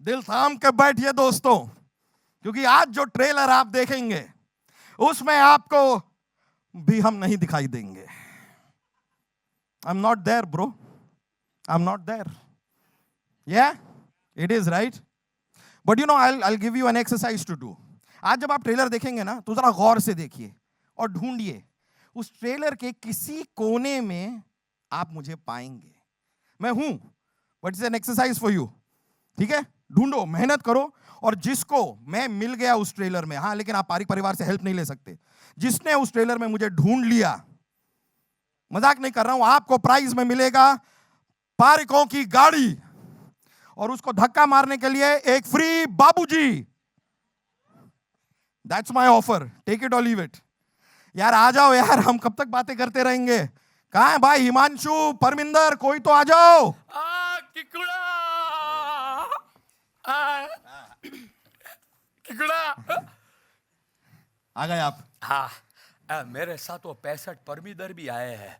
दिल थाम के बैठिए दोस्तों, क्योंकि आज जो ट्रेलर आप देखेंगे उसमें आपको भी हम नहीं दिखाई देंगे. I'm not there, bro. I'm not there. Yeah, it is right. But you know, I'll give you an exercise to do. आज जब आप ट्रेलर देखेंगे ना, तो जरा गौर से देखिए और ढूंढिए उस ट्रेलर के किसी कोने में आप मुझे पाएंगे. मैं हूं, but it's an exercise for you. ठीक है, ढूंढो, मेहनत करो. और जिसको मैं मिल गया उस ट्रेलर में, हाँ, लेकिन आप पारिक परिवार से हेल्प नहीं ले सकते, जिसने उस ट्रेलर में मुझे ढूंढ लिया, मजाक नहीं कर रहा हूं, आपको प्राइज में मिलेगा पारिकों की गाड़ी, और उसको धक्का मारने के लिए एक फ्री बाबूजी. That's my offer, take it or leave it. यार आ जाओ यार, हम कब तक बातें करते रहेंगे. कहां है भाई हिमांशु, परमिंदर, कोई तो आ जाओ. किकुड़ा किकुड़ा आ गए आप. हाँ, मेरे साथ वो 65 परमिदर भी आए हैं.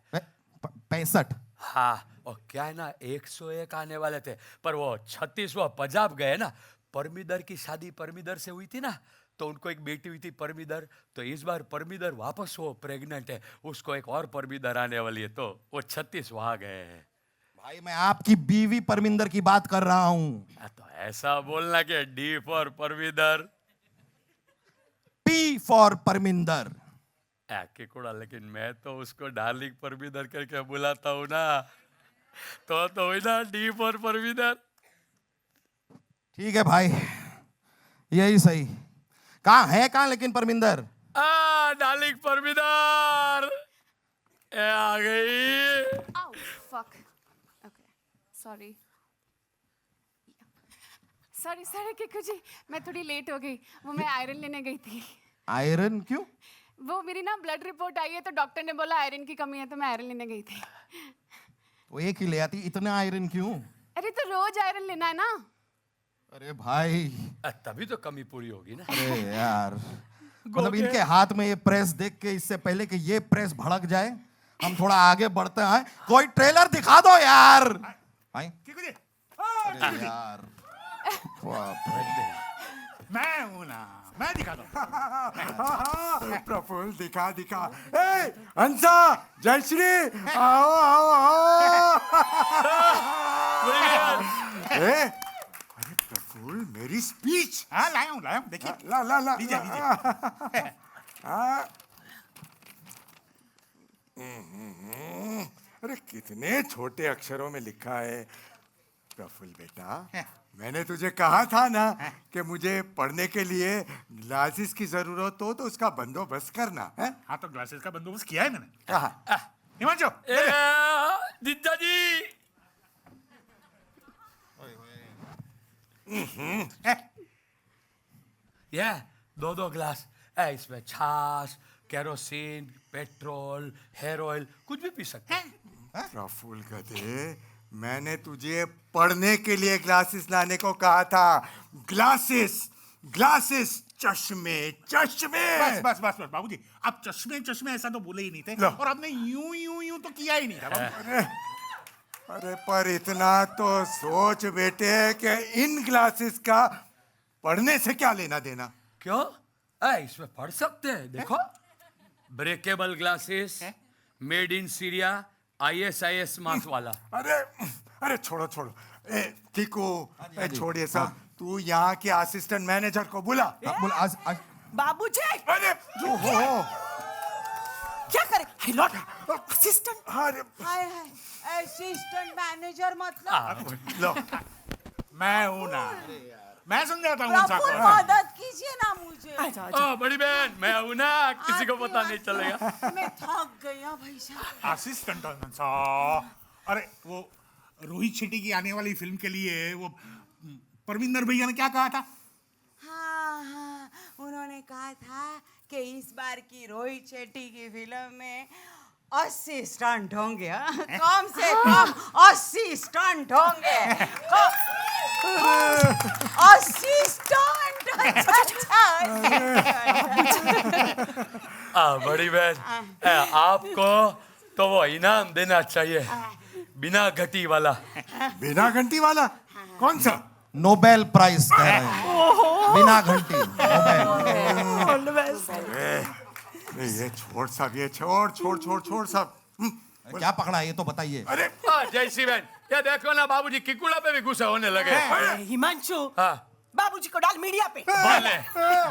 65? हाँ, और क्या है ना, 101 आने वाले थे, पर वो 36वां पंजाब गए ना. परमिदर की शादी परमिदर से हुई थी ना, तो उनको एक बेटी हुई थी परमिदर. तो इस बार परमिदर वापस वो प्रेग्नेंट है, उसको एक और परमिदर आने वाली है, तो वो 36 वहां गए हैं. भाई मैं आपकी बीवी परमिंदर की बात कर रहा हूं. तो ऐसा बोलना कि D for Parminder, P for Parminder. किकुड़ा, लेकिन मैं तो उसको डार्लिंग परमिदर करके बुलाता हूँ ना, तो हुई ना डी फॉर परमिदर. ठीक है भाई, यही सही. कहां है, कहां लेकिन परमिंदर? डार्लिंग परमिदर आ गई. Ow, fuck. Okay, sorry. Sorry Kiku जी, मैं थोड़ी लेट हो गई. वो मैं आयरन लेने गई थी. आयरन क्यों? वो मेरी ना ब्लड रिपोर्ट आई है, तो डॉक्टर ने बोला आयरन की कमी है, तो मैं आयरन लेने गई थी. वो एक ही ले आती, इतना आयरन क्यों? अरे तो रोज आयरन लेना है ना. अरे भाई, तभी तो कमी पूरी होगी ना. अरे यार, मतलब इनके हाथ में ये प्रेस देख के, इससे पहले कि ये प्रेस भड़क जाए, हम थोड़ा आगे बढ़ते हैं. कोई ट्रेलर दिखा दो यार. भाई अरे यार, मैं हूं ना, मैं दिखा दो. प्रफुल्ल दिखा. ए हंसा, जयश्री, आओ आओ आओ. अरे प्रफुल्ल, मेरी स्पीच. हाँ, लाया हूँ, देखिए. ला लीजिए. अरे कितने छोटे अक्षरों में लिखा है. प्रफुल्ल बेटा, मैंने तुझे कहा था ना कि मुझे पढ़ने के लिए ग्लासेस की जरूरत हो, तो उसका बंदोबस्त करना है. हाँ, तो ग्लासेस का बंदोबस्त किया है मैंने. कहा हिमांशु, जीजा जी, ये 2 ग्लास. इसमें छाछ, केरोसिन, पेट्रोल, हेयर ऑयल, कुछ भी पी सकते हैं. प्रफुल्ल गधे, मैंने तुझे पढ़ने के लिए ग्लासेस लाने को कहा था. ग्लासेस, चश्मे. बस बाबूजी, आप चश्मे ऐसा तो बोले ही नहीं थे, और आपने यूं तो किया ही नहीं था. अरे पर इतना तो सोच बेटे कि इन ग्लासेस का पढ़ने से क्या लेना देना. क्यों? इसमें पढ़ सकते हैं. देखो, breakable glasses, made in Syria, ISIS marks वाला. अरे छोड़ो. टीकू, छोड़ ये सब. तू यहाँ के असिस्टेंट मैनेजर को बुला. बाबूजी, अरे जो हो क्या करे? असिस्टेंट. अरे हाय असिस्टेंट मैनेजर मतलब. लो, मैं हूं ना, मैं समझाता हूँ उनसा प्रफुल्ल, को. मदद कीजिए ना मुझे. बड़ी बहन, मैं हूं ना, किसी को पता नहीं चलेगा. मैं थक गई हूँ भाई साहब. असिस्टेंट हंसा. अरे वो रोहित शेट्टी की आने वाली फिल्म के लिए वो परमिंदर भैया ने क्या कहा था? हाँ, उन्होंने कहा था कि इस बार की रोहित शेट्टी की फिल्म में 80 स्टंट होंगे. कम से कम 80 स्टंट होंगे. 80 स्टंट. बड़ी बहन, आपको तो वो इनाम देना चाहिए, बिना घटी वाला. बिना घंटी वाला? कौन सा? नोबेल प्राइज कह रहे हैं, बिना घंटी नोबेल। अरे ये छोड़ सब, ये छोड़ छोड़ छोड़ छोड़ सब। क्या पकड़ा है ये तो बताइए। अरे जय श्री बहन, ये देखो ना बाबूजी किकुड़ा पे भी गुस्सा होने लगे। हिमांशु, हाँ बाबूजी को डाल मीडिया पे। भले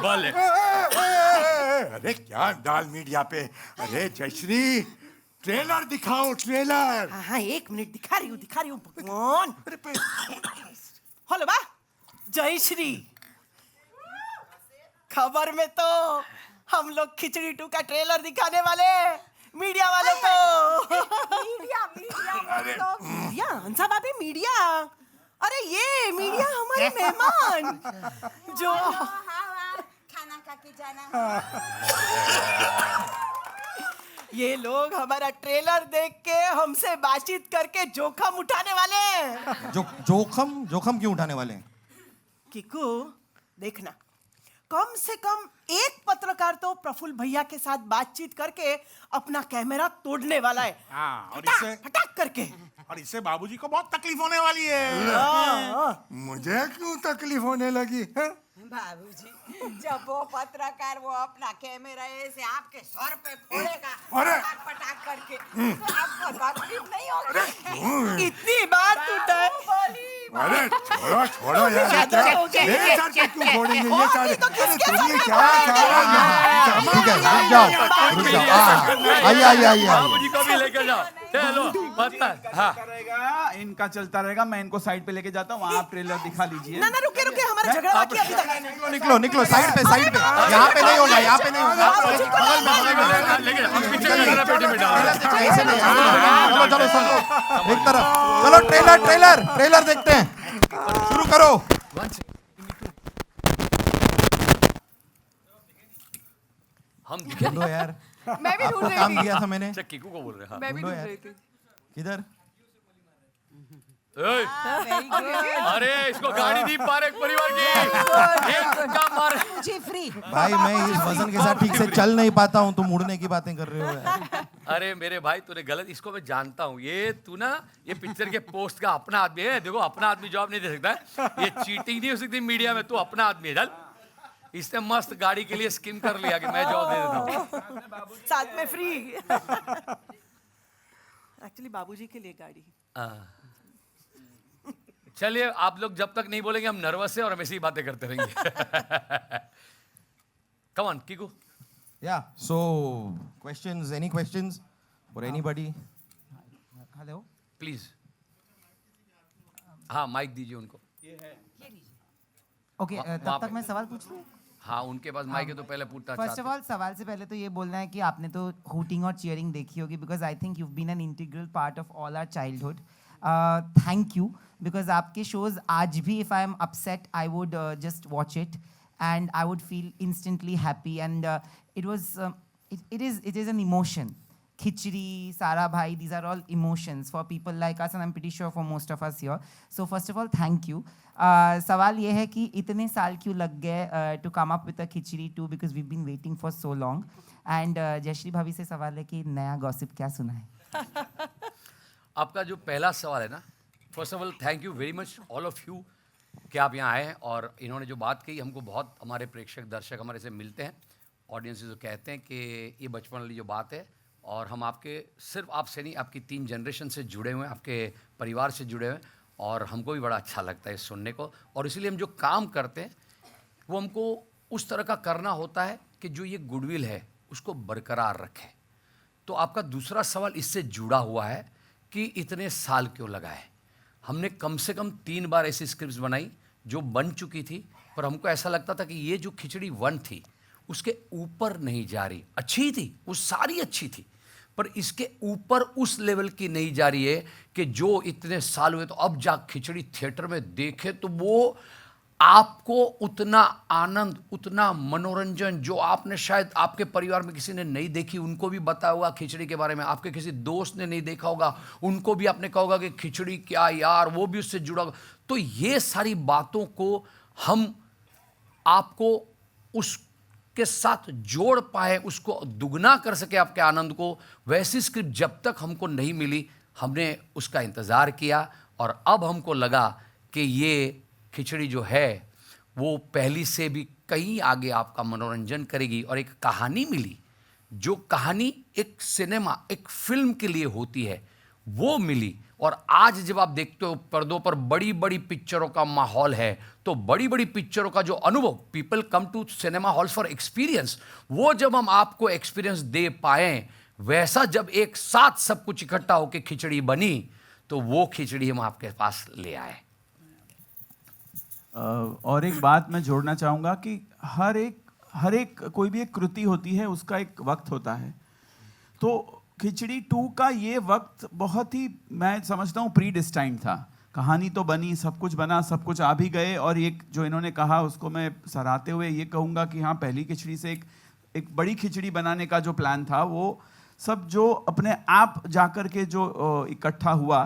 भले। अरे क्या डाल मीडिया पे? अरे जयश्री, ट्रेलर दिखाओ, ट्रेलर। हाँ, 1 मिनट दिखा रही हूँ भगवान। हेलो बा, जय श्री। खबर में तो हम लोग खिचड़ी 2 का ट्रेलर दिखाने वाले मीडिया वालों को। मीडिया हंसा भाभी, मीडिया। अरे ये मीडिया हमारे मेहमान जो खाना खा के जाना। ये लोग हमारा ट्रेलर देख के हमसे बातचीत करके जोखम उठाने वाले हैं। जोखम क्यों उठाने वाले हैं? किकू देखना, कम से कम एक पत्रकार तो प्रफुल्ल भैया के साथ बातचीत करके अपना कैमरा तोड़ने वाला है। हाँ, और फटाक करके। इससे बाबूजी को बहुत तकलीफ होने वाली है। मुझे क्यों तकलीफ होने लगी है? बाबूजी, जब वो पत्रकार वो अपना कैमरा ऐसे आपके सर पे फोड़ेगा, अरे! पटाक करके, तो आपको तकलीफ नहीं होगी। इतनी बात टूटा है। अरे छोड़ो छोड़ो यार, मेरे सर पे क्यों फोड़ेंगे ये सारे? अरे तुम ये क्या ठीक है, रुक जाओ। आइए। बाबूजी को भी लेके जाओ, चलो पता। हाँ रहेगा, इनका चलता रहेगा। मैं इनको साइड पे लेके जाता हूँ, वहाँ आप ट्रेलर दिखा लीजिए। ना रुके, हमारा झगड़ा बाकी अभी तक। निकलो साइड पे। यहाँ पे नहीं होगा, यहाँ पे नहीं होगा। लेके जाओ, पीछे का पेटी में डालो। ऐसे नहीं, चलो एक तरफ। चलो ट्रेलर देखते हैं। शुरू करो। हम दिखे ढूंढो यार, मैं भी ढूंढ आपको रही काम थी। दिया था मैंने। अच्छा किकू को बोल रहे हैं। हाँ। मैं भी ढूंढो ढूंढ यार। रही थी। किधर? ए, अरे इसको गाड़ी दी पारेख परिवार की। एक काम मार। जी फ्री। भाई मैं इस वजन के साथ ठीक से चल नहीं पाता हूँ, तुम मुड़ने की बातें कर रहे हो यार। अरे मेरे भाई तूने गलत, इसको मैं जानता हूँ। ये तू ना ये पिक्चर के पोस्ट का अपना आदमी है। देखो अपना आदमी जवाब नहीं दे सकता है। ये चीटिंग नहीं हो सकती मीडिया में। तू अपना आदमी है। चल, इसने मस्त गाड़ी के लिए स्कीम कर लिया कि मैं जवाब दे देता हूँ। साथ में फ्री। एक्चुअली बाबूजी के लिए गाड़ी। चलिए आप लोग जब तक नहीं बोलेंगे हम नर्वस है और हम ऐसी ही बातें करते रहेंगे। Come on Kiku. Yeah, so questions, any questions for anybody? Hello, please. हाँ माइक दीजिए उनको। ओके, वहाँ तब पे। तक मैं सवाल पूछ लूँ। हाँ उनके पास माइक है तो पहले पूछता फर्स्ट ऑफ ऑल, सवाल से पहले तो ये बोलना है कि आपने तो हूटिंग और चीयरिंग देखी होगी, because I think you been an integral part of all our childhood. Thank you, because आपके शोज आज भी if I am upset I would just watch it and I would feel instantly happy, and it is an emotion. Khichdi, Sara Bhai, these are all emotions for people like us, and I'm pretty sure for most of us here. So first of all, thank you. सवाल ये है कि इतने साल क्यों लग गए to come up with a Khichdi 2, because we've been waiting for so long. And Jayashree भाभी से सवाल है कि नया गॉसिप क्या सुना है? आपका जो पहला सवाल है ना, first of all thank you very much all of you कि आप यहाँ आए हैं और इन्होंने जो बात कही हमको बहुत, हमारे प्रेक्षक दर्शक हमारे से मिलते हैं, ऑडियंस जो कहते हैं कि ये बचपन वाली जो बात है, और हम आपके सिर्फ आपसे नहीं आपकी 3 जनरेशन से जुड़े हुए हैं, आपके परिवार से जुड़े हुए हैं, और हमको भी बड़ा अच्छा लगता है सुनने को। और इसीलिए हम जो काम करते हैं वो हमको उस तरह का करना होता है कि जो ये गुडविल है उसको बरकरार रखें। तो आपका दूसरा सवाल इससे जुड़ा हुआ है कि इतने साल क्यों लगाए। हमने कम से कम 3 बार ऐसी स्क्रिप्ट्स बनाई जो बन चुकी थी, पर हमको ऐसा लगता था कि ये जो खिचड़ी 1 थी उसके ऊपर नहीं जा रही। अच्छी थी, वो सारी अच्छी थी, पर इसके ऊपर उस लेवल की नहीं जा रही है कि जो इतने साल हुए तो अब जा खिचड़ी थिएटर में देखे तो वो आपको उतना आनंद, उतना मनोरंजन जो आपने शायद आपके परिवार में किसी ने नहीं देखी, उनको भी बताया होगा खिचड़ी के बारे में, आपके किसी दोस्त ने नहीं देखा होगा उनको भी आपने कहा होगा कि खिचड़ी क्या यार, वो भी उससे जुड़ा होगा। तो ये सारी बातों को हम आपको उसके साथ जोड़ पाए, उसको दुगना कर सके आपके आनंद को। वैसी स्क्रिप्ट जब तक हमको नहीं मिली हमने उसका इंतज़ार किया, और अब हमको लगा कि ये खिचड़ी जो है वो पहली से भी कहीं आगे आपका मनोरंजन करेगी। और एक कहानी मिली, जो कहानी एक सिनेमा, एक फिल्म के लिए होती है, वो मिली। और आज जब आप देखते हो पर्दों पर बड़ी बड़ी पिक्चरों का माहौल है, तो बड़ी बड़ी पिक्चरों का जो अनुभव, people come to cinema halls for experience, वो जब हम आपको एक्सपीरियंस दे पाए, वैसा जब एक साथ सब कुछ इकट्ठा होकर खिचड़ी बनी, तो वो खिचड़ी हम आपके पास ले आए। और एक बात मैं जोड़ना चाहूँगा कि हर एक कोई भी एक कृति होती है, उसका एक वक्त होता है। तो खिचड़ी 2 का ये वक्त बहुत ही, मैं समझता हूँ, प्री डिस्टाइंड था। कहानी तो बनी, सब कुछ बना, सब कुछ आ भी गए। और एक जो इन्होंने कहा, उसको मैं सराहते हुए ये कहूँगा कि हाँ, पहली खिचड़ी से एक बड़ी खिचड़ी बनाने का जो प्लान था, वो सब जो अपने आप जाकर के जो इकट्ठा हुआ,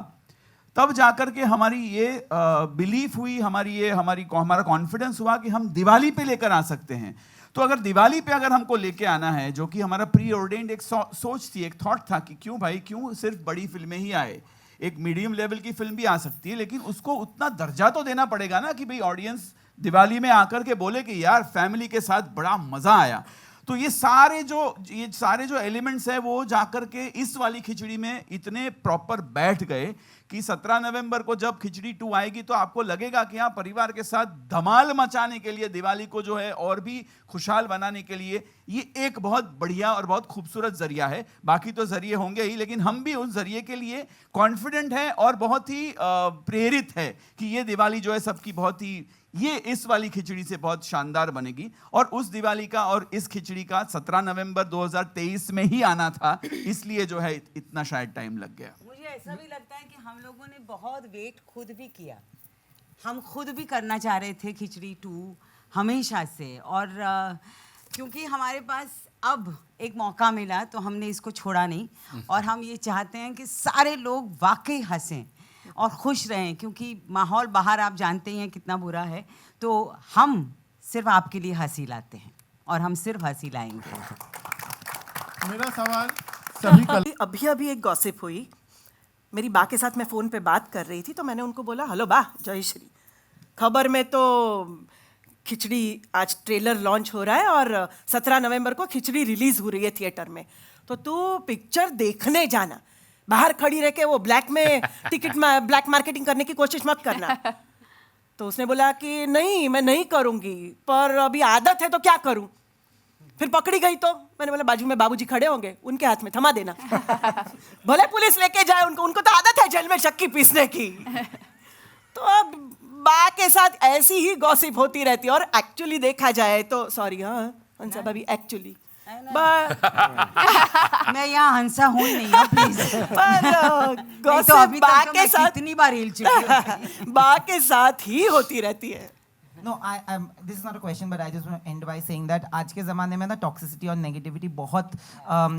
तब जाकर के हमारी ये बिलीफ हुई, हमारा कॉन्फिडेंस हुआ कि हम दिवाली पे लेकर आ सकते हैं। तो अगर दिवाली पे अगर हमको लेके आना है, जो कि हमारा प्री ऑर्डेंड एक सोच थी, एक थॉट था कि क्यों सिर्फ बड़ी फिल्में ही आए, एक मीडियम लेवल की फिल्म भी आ सकती है, लेकिन उसको उतना दर्जा तो देना पड़ेगा ना कि भाई ऑडियंस दिवाली में आकर के बोले कि यार फैमिली के साथ बड़ा मजा आया। तो ये सारे जो एलिमेंट्स है, वो जाकर के इस वाली खिचड़ी में इतने प्रॉपर बैठ गए कि 17 नवंबर को जब खिचड़ी 2 आएगी, तो आपको लगेगा कि हाँ, परिवार के साथ धमाल मचाने के लिए, दिवाली को जो है और भी खुशहाल बनाने के लिए ये एक बहुत बढ़िया और बहुत खूबसूरत जरिया है। बाकी तो जरिए होंगे ही, लेकिन हम भी उस जरिए के लिए कॉन्फिडेंट हैं और बहुत ही प्रेरित है कि ये दिवाली जो है सबकी बहुत ही, ये इस वाली खिचड़ी से बहुत शानदार बनेगी। और उस दिवाली का और इस खिचड़ी का 17 नवंबर 2023 में ही आना था, इसलिए जो है इतना शायद टाइम लग गया। मुझे ऐसा भी लगता है कि हम लोगों ने बहुत वेट खुद भी किया। हम खुद भी करना चाह रहे थे खिचड़ी 2 हमेशा से, और क्योंकि हमारे पास अब एक मौका मिला, तो हमने इसको छोड़ा नहीं। और हम ये चाहते हैं कि सारे लोग वाकई हंसें और खुश रहें, क्योंकि माहौल बाहर आप जानते ही हैं कितना बुरा है। तो हम सिर्फ आपके लिए हंसी लाते हैं, और हम सिर्फ हंसी लाएंगे। मेरा सवाल सभी का अभी एक गॉसिप हुई। मेरी बा के साथ मैं फ़ोन पे बात कर रही थी, तो मैंने उनको बोला, हेलो बा, जय श्री। खबर में तो खिचड़ी आज ट्रेलर लॉन्च हो रहा है और 17 नवंबर को खिचड़ी रिलीज़ हो रही है थिएटर में, तो तू पिक्चर देखने जाना, बाहर खड़ी रह के वो ब्लैक मार्केटिंग करने की कोशिश मत करना। तो उसने बोला कि नहीं, मैं नहीं करूँगी, पर अभी आदत है तो क्या करूँ। फिर पकड़ी गई तो मैंने बोला, बाजू में बाबूजी खड़े होंगे, उनके हाथ में थमा देना। भले पुलिस लेके जाए उनको तो आदत है जेल में चक्की पीसने की। तो अब बा के साथ ऐसी ही गॉसिप होती रहती है। और एक्चुअली देखा जाए तो, सॉरी हाँ हंसा भाभी, एक्चुअली मैं यहाँ हंसा हूँ नहीं, प्लीज। गॉसिप अभी बा तक के साथ कितनी बार हिल चुकी हूँ। बा के साथ ही होती रहती है। No, this is not a question, but I just want to end by saying that आज के ज़माने में ना टॉक्सिसिटी और नेगेटिविटी बहुत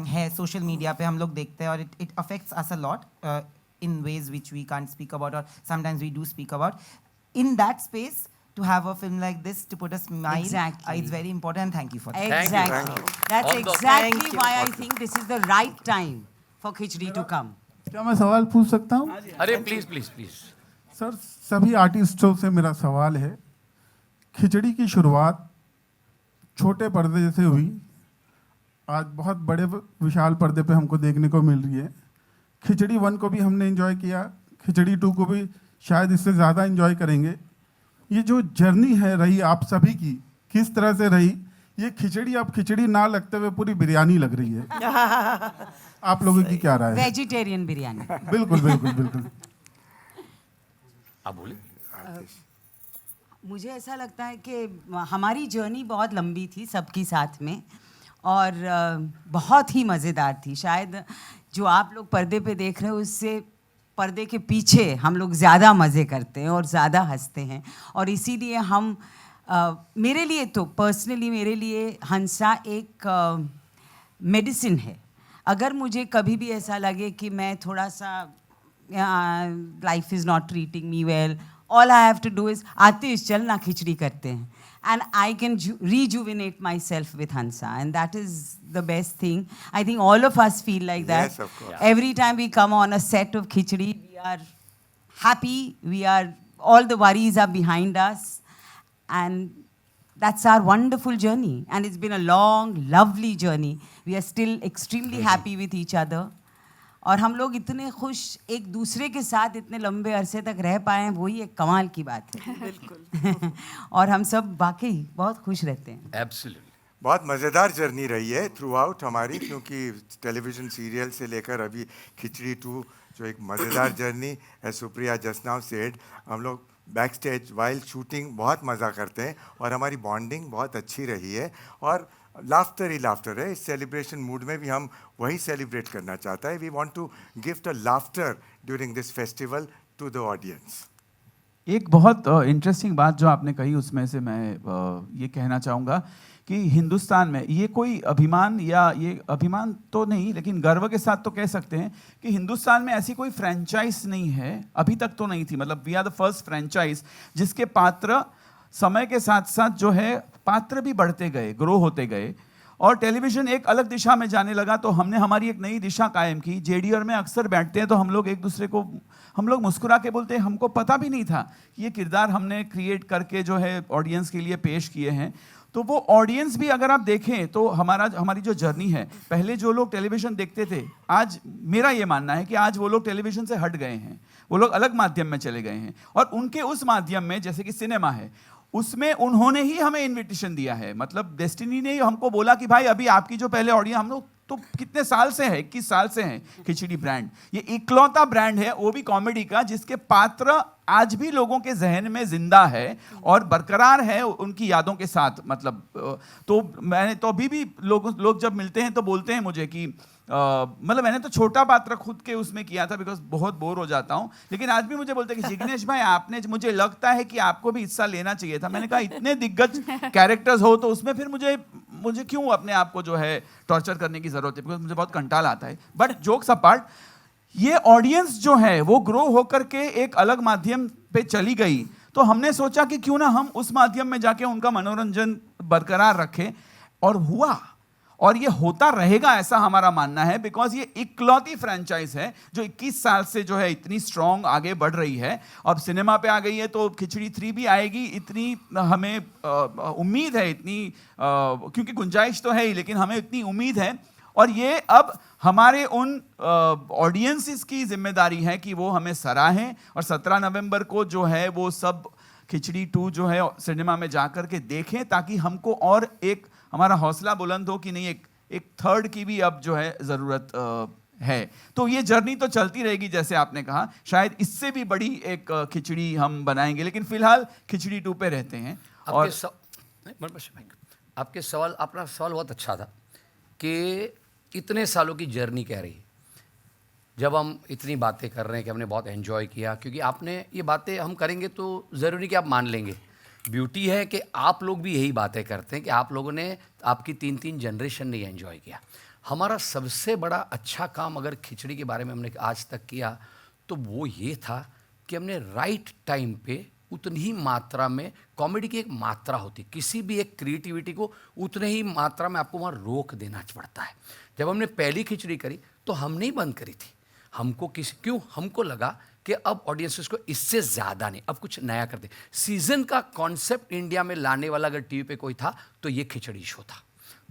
है सोशल मीडिया पे, हम लोग देखते हैं, और it affects us a lot in ways which we can't speak about, or sometimes we do speak about. In that space, to have a film like this to put a smile, Exactly. it's very important. Thank you for that. Exactly. That's All the- exactly Thank you. why I think this is the right time for khichdi to come. क्या मैं सवाल पूछ सकता हूँ? अरे please please please. Sir, सभी आर्टिस्टों से मेरा सवाल है, खिचड़ी की शुरुआत छोटे पर्दे से हुई, आज बहुत बड़े विशाल पर्दे पे हमको देखने को मिल रही है। खिचड़ी 1 को भी हमने एंजॉय किया, खिचड़ी 2 को भी शायद इससे ज़्यादा एंजॉय करेंगे। ये जो जर्नी है रही आप सभी की, किस तरह से रही? ये खिचड़ी अब खिचड़ी ना लगते हुए पूरी बिरयानी लग रही है। आप लोगों की क्या राय है? वेजिटेरियन बिरयानी। बिल्कुल बिल्कुल बिल्कुल। आप बोले। मुझे ऐसा लगता है कि हमारी जर्नी बहुत लंबी थी सबकी साथ में, और बहुत ही मज़ेदार थी। शायद जो आप लोग पर्दे पे देख रहे हो, उससे पर्दे के पीछे हम लोग ज़्यादा मज़े करते हैं और ज़्यादा हंसते हैं। और इसीलिए हम मेरे लिए तो पर्सनली, मेरे लिए हंसा एक मेडिसिन है। अगर मुझे कभी भी ऐसा लगे कि मैं थोड़ा सा life is not treating me well, all I have to do is, आतिश चल ना खिचड़ी करते हैं, and I can rejuvenate myself with Hansa, and that is the best thing. I think all of us feel like that. Yes, of course. Every time we come on a set of khichdi, we are happy, we are all the worries are behind us, and that's our wonderful journey. And it's been a long, lovely journey. We are still extremely happy with each other. और हम लोग इतने खुश एक दूसरे के साथ इतने लंबे अरसे तक रह पाए हैं, वही एक कमाल की बात है। बिल्कुल। और हम सब वाकई बहुत खुश रहते हैं। एब्सोल्युटली। बहुत मज़ेदार जर्नी रही है थ्रू आउट हमारी, क्योंकि टेलीविज़न सीरियल से लेकर अभी खिचड़ी 2 जो एक मज़ेदार journey, as Supriya just now said, हम लोग बैक स्टेज वाइल शूटिंग बहुत मज़ा करते हैं और हमारी बॉन्डिंग बहुत अच्छी रही है और लाफ्टर ही लाफ्टर है। इस सेलिब्रेशन मूड में भी हम वही सेलिब्रेट करना चाहता है। We want to gift a laughter during this festival to the audience. एक बहुत इंटरेस्टिंग बात जो आपने कही, उसमें से मैं ये कहना चाहूँगा कि हिंदुस्तान में ये कोई अभिमान, या ये अभिमान तो नहीं लेकिन गर्व के साथ तो कह सकते हैं कि हिंदुस्तान में ऐसी कोई फ्रेंचाइज नहीं है, अभी तक तो नहीं थी। मतलब we are the first franchise जिसके पात्र समय के साथ साथ जो है पात्र भी बढ़ते गए, ग्रो होते गए और टेलीविज़न एक अलग दिशा में जाने लगा, तो हमने हमारी एक नई दिशा कायम की। जेडीआर में अक्सर बैठते हैं तो हम लोग एक दूसरे को, हम लोग मुस्कुरा के बोलते हैं हमको पता भी नहीं था कि ये किरदार हमने क्रिएट करके जो है ऑडियंस के लिए पेश किए हैं। तो वो ऑडियंस भी अगर आप देखें तो हमारी जो जर्नी है, पहले जो लोग टेलीविज़न देखते थे, आज मेरा ये मानना है कि आज वो लोग टेलीविज़न से हट गए हैं, वो लोग अलग माध्यम में चले गए हैं और उनके उस माध्यम में जैसे कि सिनेमा है, उसमें उन्होंने ही हमें इनविटेशन दिया है। मतलब डेस्टिनी ने हमको बोला कि भाई अभी आपकी जो पहले ऑडियंस, हम लोग तो कितने साल से है, 21 साल से हैं खिचड़ी ब्रांड, ये इकलौता ब्रांड है वो भी कॉमेडी का जिसके पात्र आज भी लोगों के जहन में जिंदा है और बरकरार है उनकी यादों के साथ। मतलब तो मैंने तो अभी भी लोग जब मिलते हैं तो बोलते हैं मुझे कि मतलब मैंने तो छोटा पात्र खुद के उसमें किया था बिकॉज बहुत बोर हो जाता हूँ, लेकिन आज भी मुझे बोलते हैं कि जिग्नेश भाई आपने, मुझे लगता है कि आपको भी हिस्सा लेना चाहिए था। मैंने कहा इतने दिग्गज कैरेक्टर्स हो तो उसमें फिर मुझे क्यों अपने आप को जो है टॉर्चर करने की जरूरत है, बिकॉज मुझे बहुत कंटाला आता है। बट जोक्स अपार्ट, ये ऑडियंस जो है वो ग्रो होकर के एक अलग माध्यम पे चली गई, तो हमने सोचा कि क्यों ना हम उस माध्यम में जाके उनका मनोरंजन बरकरार रखें, और हुआ और ये होता रहेगा ऐसा हमारा मानना है, बिकॉज ये इकलौती फ्रेंचाइज है जो 21 साल से जो है इतनी स्ट्रॉन्ग आगे बढ़ रही है। अब सिनेमा पे आ गई है तो खिचड़ी 3 भी आएगी, इतनी हमें उम्मीद है, इतनी क्योंकि गुंजाइश तो है ही, लेकिन हमें इतनी उम्मीद है और ये अब हमारे उन ऑडियंसेस की जिम्मेदारी है कि वो हमें सराहें और 17 नवंबर को जो है वो सब खिचड़ी 2 जो है सिनेमा में जाकर के देखें, ताकि हमको और एक हमारा हौसला बुलंद हो कि नहीं एक थर्ड की भी अब जो है ज़रूरत है। तो ये जर्नी तो चलती रहेगी जैसे आपने कहा, शायद इससे भी बड़ी एक खिचड़ी हम बनाएंगे, लेकिन फिलहाल खिचड़ी 2 पे रहते हैं। और आपके सवाल, अपना सवाल बहुत अच्छा था कि इतने सालों की जर्नी कह रही, जब हम इतनी बातें कर रहे हैं कि हमने बहुत एंजॉय किया, क्योंकि आपने ये बातें हम करेंगे तो ज़रूरी कि आप मान लेंगे। ब्यूटी है कि आप लोग भी यही बातें करते हैं कि आप लोगों ने, आपकी 3 जनरेशन ने एंजॉय किया। हमारा सबसे बड़ा अच्छा काम अगर खिचड़ी के बारे में हमने आज तक किया तो वो ये था कि हमने राइट टाइम पे उतनी ही मात्रा में, कॉमेडी की एक मात्रा होती, किसी भी एक क्रिएटिविटी को उतने ही मात्रा में आपको वहाँ रोक देना पड़ता है। जब हमने पहली खिचड़ी करी तो हमने ही बंद करी थी, हमको लगा कि अब ऑडियंसेस को इससे ज़्यादा नहीं, अब कुछ नया करते। सीज़न का कॉन्सेप्ट इंडिया में लाने वाला अगर टीवी पे कोई था तो ये खिचड़ी शो था,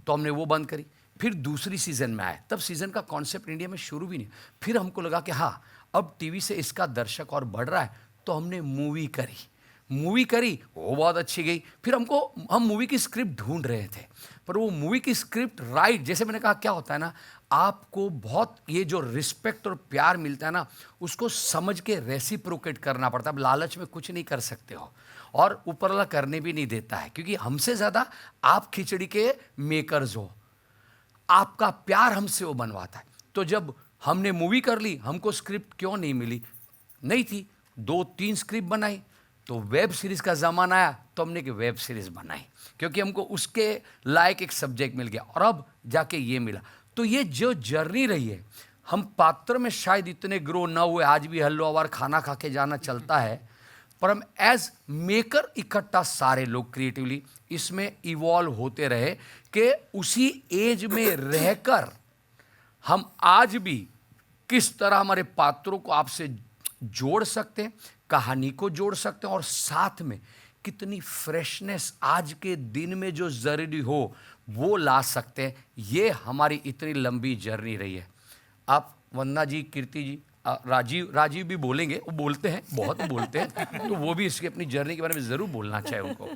तो हमने वो बंद करी। फिर दूसरी सीज़न में आए, तब सीज़न का कॉन्सेप्ट इंडिया में शुरू भी नहीं। फिर हमको लगा कि हाँ अब टीवी से इसका दर्शक और बढ़ रहा है, तो हमने मूवी करी, वो बहुत अच्छी गई। फिर हम मूवी की स्क्रिप्ट ढूंढ रहे थे, पर वो मूवी की स्क्रिप्ट राइट, जैसे मैंने कहा क्या होता है ना, आपको बहुत ये जो रिस्पेक्ट और प्यार मिलता है ना, उसको समझ के रेसिप्रोकेट करना पड़ता है। अब लालच में कुछ नहीं कर सकते हो और ऊपर वाला करने भी नहीं देता है, क्योंकि हमसे ज़्यादा आप खिचड़ी के मेकर्स हो, आपका प्यार हमसे वो बनवाता है। तो जब हमने मूवी कर ली, हमको स्क्रिप्ट क्यों नहीं मिली, नहीं थी, 2-3 स्क्रिप्ट बनाई, तो वेब सीरीज़ का ज़माना आया तो हमने एक वेब सीरीज़ बनाई, क्योंकि हमको उसके लायक एक सब्जेक्ट मिल गया और अब जाके ये मिला। तो ये जो जर्नी रही है, हम पात्र में शायद इतने ग्रो ना हुए, आज भी हल्लो खाना खा के जाना चलता है, पर हम एज मेकर इकट्ठा सारे लोग क्रिएटिवली इसमें इवॉल्व होते रहे कि उसी एज में रहकर हम आज भी किस तरह हमारे पात्रों को आपसे जोड़ सकते हैं, कहानी को जोड़ सकते हैं और साथ में कितनी फ्रेशनेस आज के दिन में जो ज़रूरी हो वो ला सकते हैं। ये हमारी इतनी लंबी जर्नी रही है। आप वंदना जी, कीर्ति जी, राजीव भी बोलेंगे, वो बोलते हैं, बहुत बोलते हैं, तो वो भी इसकी अपनी जर्नी के बारे में ज़रूर बोलना चाहिए उनको।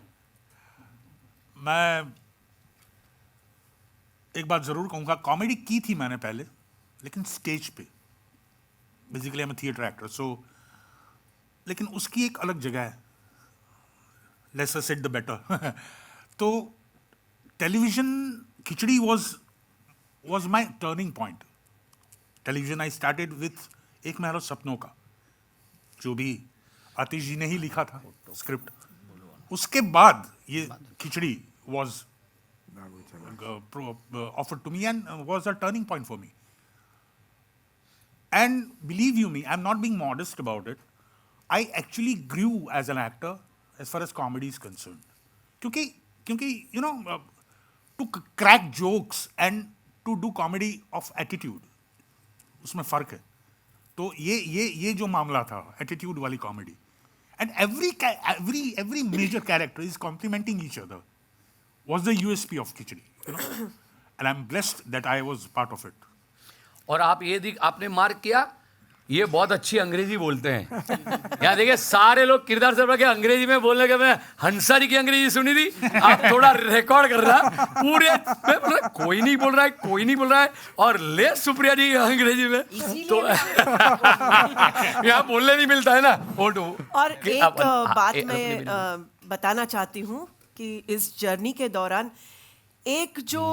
मैं एक बात ज़रूर कहूँगा, कॉमेडी की थी मैंने पहले, लेकिन स्टेज पे। Basically I am theatre actor, so लेकिन उसकी एक अलग जगह है, लेसर सेड द बेटर। तो television, Khichdi was my turning point. Television I started with एक महल और सपनों का, जो भी आतिश जी ने ही लिखा था स्क्रिप्ट। उसके बाद ये खिचड़ी was offered to me and was a turning point for me. And believe you me, I'm not being modest about it. I actually grew as an actor as far as comedy is concerned. क्योंकि you know, to crack jokes and to do comedy of attitude, उसमें फ़र्क है। तो ये जो मामला था attitude वाली comedy, and every major character is complementing each other, was the USP of Khichdi, you know? And I'm blessed that I was part of it. और आप ये आपने मार्क किया, ये बहुत अच्छी अंग्रेजी बोलते हैं। यहाँ देखिए सारे लोग किरदार से के अंग्रेजी में बोलने के, मैं हंसारी की अंग्रेजी सुनी थी, आप थोड़ा रिकॉर्ड कर रहा पूरे, कोई नहीं बोल रहा है और ले सुप्रिया जी अंग्रेजी में, तो यहाँ बोलने नहीं मिलता है ना वो तो। और एक बात मैं बताना चाहती हूँ कि इस जर्नी के दौरान एक जो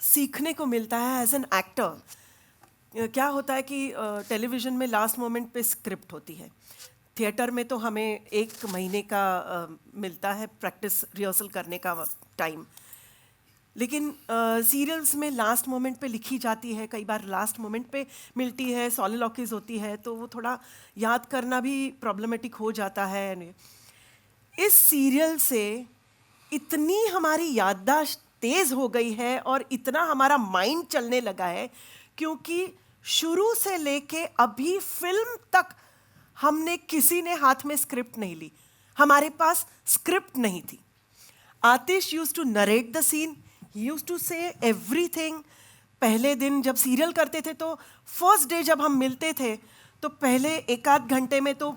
सीखने को मिलता है एज एन एक्टर, क्या होता है कि टेलीविज़न में लास्ट मोमेंट पे स्क्रिप्ट होती है, थिएटर में तो हमें 1 महीने का मिलता है प्रैक्टिस रिहर्सल करने का टाइम, लेकिन सीरियल्स में लास्ट मोमेंट पे लिखी जाती है, कई बार लास्ट मोमेंट पे मिलती है, सॉलिलॉक्यूज होती है, तो वो थोड़ा याद करना भी प्रॉब्लमेटिक हो जाता है। इस सीरियल से इतनी हमारी याददाश्त तेज़ हो गई है और इतना हमारा माइंड चलने लगा है, क्योंकि शुरू से लेके अभी फिल्म तक हमने किसी ने हाथ में स्क्रिप्ट नहीं ली, हमारे पास स्क्रिप्ट नहीं थी। Atish used to narrate the scene, he used to say everything. पहले दिन जब सीरियल करते थे तो फर्स्ट डे जब हम मिलते थे तो पहले 1-8 घंटे में तो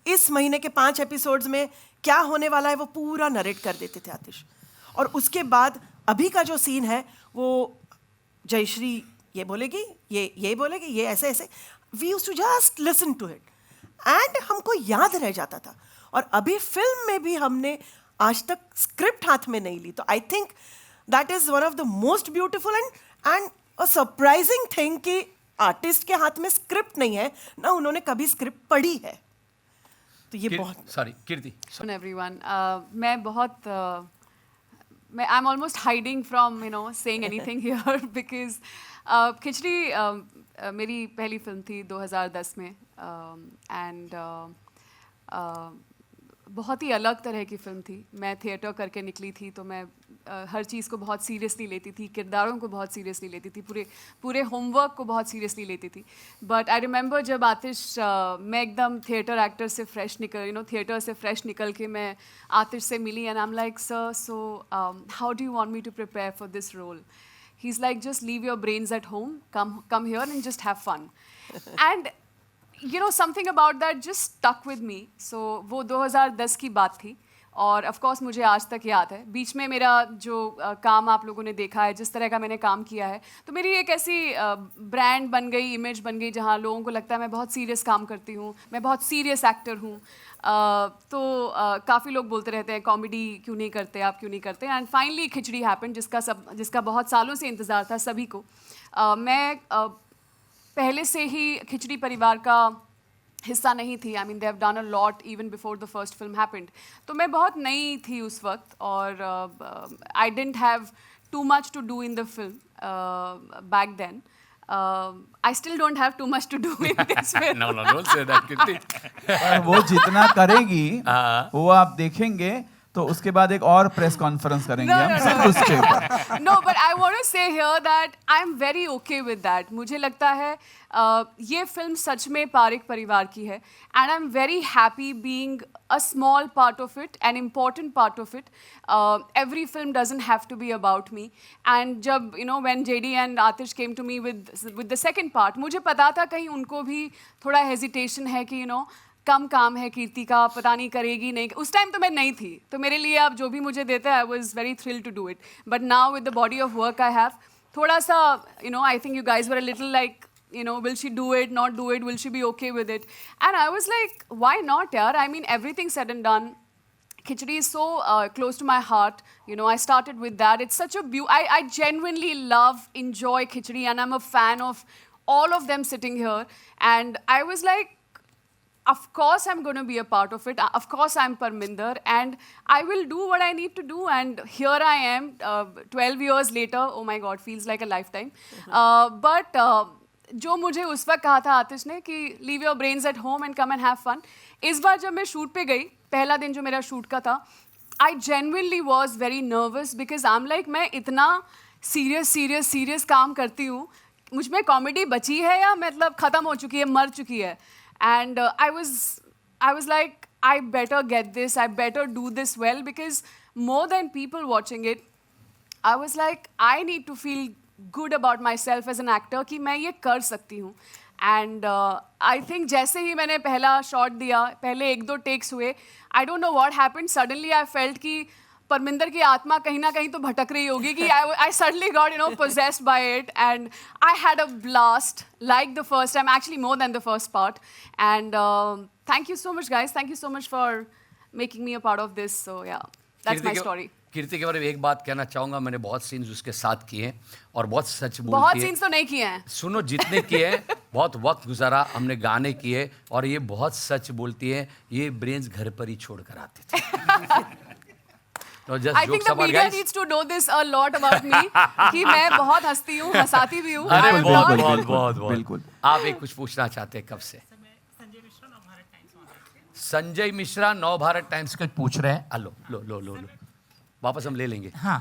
इस महीने के 5 एपिसोड्स में क्या होने वाला है वो पूरा नरेट कर देते थे आतिश। और उसके बाद अभी का जो सीन है वो जयश्री ये बोलेगी, ये बोलेगी, ये ऐसे, we used to just listen to it and हमको याद रह जाता था। और अभी फिल्म में भी हमने आज तक स्क्रिप्ट हाथ में नहीं ली, तो I think that is one of the most beautiful and a surprising thing कि आर्टिस्ट के हाथ में स्क्रिप्ट नहीं है ना, उन्होंने कभी स्क्रिप्ट पढ़ी है। तो ये बहुत सॉरी कीर्ति, एवरीवन, मैं बहुत I am almost hiding from saying anything here because Khichdi मेरी पहली फिल्म थी 2010 में एंड बहुत ही अलग तरह की फिल्म थी। मैं थिएटर करके निकली थी तो मैं हर चीज़ को बहुत सीरियसली लेती थी, किरदारों को बहुत सीरियसली लेती थी, पूरे होमवर्क को बहुत सीरियसली लेती थी। बट आई रिमेंबर जब आतिश, मैं एकदम थिएटर एक्टर से फ्रेश थिएटर से फ्रेश निकल के मैं आतिश से मिली and I am like sir, so how do you want me to prepare for this role? He's like, just leave your brains at home, come here and just have fun. And something about that just stuck with me. So वो 2010 की बात थी और of course मुझे आज तक याद है। बीच में मेरा जो काम आप लोगों ने देखा है, जिस तरह का मैंने काम किया है, तो मेरी एक ऐसी ब्रांड बन गई, इमेज बन गई, जहाँ लोगों को लगता है मैं बहुत सीरियस काम करती हूँ, मैं बहुत सीरियस एक्टर हूँ। तो काफ़ी लोग बोलते रहते हैं कॉमेडी क्यों नहीं करते, आप क्यों नहीं करते। एंड फाइनली खिचड़ी हैपन, जिसका बहुत सालों से इंतज़ार था सभी को। मैं पहले से ही खिचड़ी परिवार का हिस्सा नहीं थी। I mean they have done a lot even before the first film happened. तो मैं बहुत नई थी उस वक्त और I didn't have too much to do in the film back then. I still don't have too much to do in this film. No, don't say that, Kirti. वो जितना करेगी वो आप देखेंगे तो उसके बाद एक और प्रेस कॉन्फ्रेंस करेंगे हम सिर्फ उसके ऊपर। No, but I want to say here that I'm very okay with that. मुझे लगता है ये फिल्म सच में पारिक परिवार की है and I'm very happy being a small part of it, an important part of it. Every film doesn't have to be about me. And जब when JD and Atish came to me with the second part, मुझे पता था कहीं उनको भी थोड़ा hesitation है कि कम काम है कीर्ति का, पता नहीं करेगी नहीं। उस टाइम तो मैं नहीं थी, तो मेरे लिए आप जो भी मुझे देते हैं I was very thrilled to do it. But now with the body of work I have, थोड़ा सा I think you guys were a little like will she do it, not do it, will she be okay with it? And I was like, why not, yaar? I mean, everything said and done. Khichdi is so close to my heart. I started with that. It's such a I genuinely love, enjoy Khichdi, and I'm a fan of all of them sitting here. And I was like, of course I'm going to be a part of it. Of course I'm Parminder, and I will do what I need to do. And here I am, 12 years later. Oh my God, feels like a lifetime. But जो मुझे उस वक्त कहा था आतिश ने कि leave your brains at home and come and have fun, इस बार जब मैं शूट पे गई, पहला दिन जो मेरा शूट का था, I genuinely was very nervous because I am like, मैं इतना सीरियस काम करती हूँ, मुझ में कॉमेडी बची है या मतलब ख़त्म हो चुकी है, मर चुकी है। And I was like, I better get this, I better do this well, because more than people watching it, I was like, I need to feel good about myself as an actor कि मैं ये कर सकती हूँ। And I think जैसे ही मैंने पहला shot दिया, पहले 1-2 टेक्स हुए, I don't know what happened, suddenly I felt कि परमिंदर की आत्मा कहीं ना कहीं तो भटक रही होगी कि I suddenly got possessed by it, and I had a blast like the first time, actually more than the first part. And thank you so much guys, thank you so much for making me a part of this. So yeah, that's my story. कीर्ति के बारे में एक बात कहना चाहूंगा, मैंने बहुत scenes उसके साथ किए हैं और बहुत सच बोलती है। बहुत सीन्स तो नहीं किए हैं, सुनो जितने किए हैं, बहुत वक्त गुजारा, हमने गाने किए, और ये बहुत सच बोलती है, ये ब्रेन्स घर पर ही छोड़ कर आते थे। I think the media needs to know this a lot about me कि मैं बहुत हंसती हूँ, हंसाती भी हूँ। अरे बहुत बिल्कुल। आप एक कुछ पूछना चाहते हैं कब से? संजय मिश्रा नवभारत टाइम्स के पूछ रहे हैं। लो वापस हम ले लेंगे। हाँ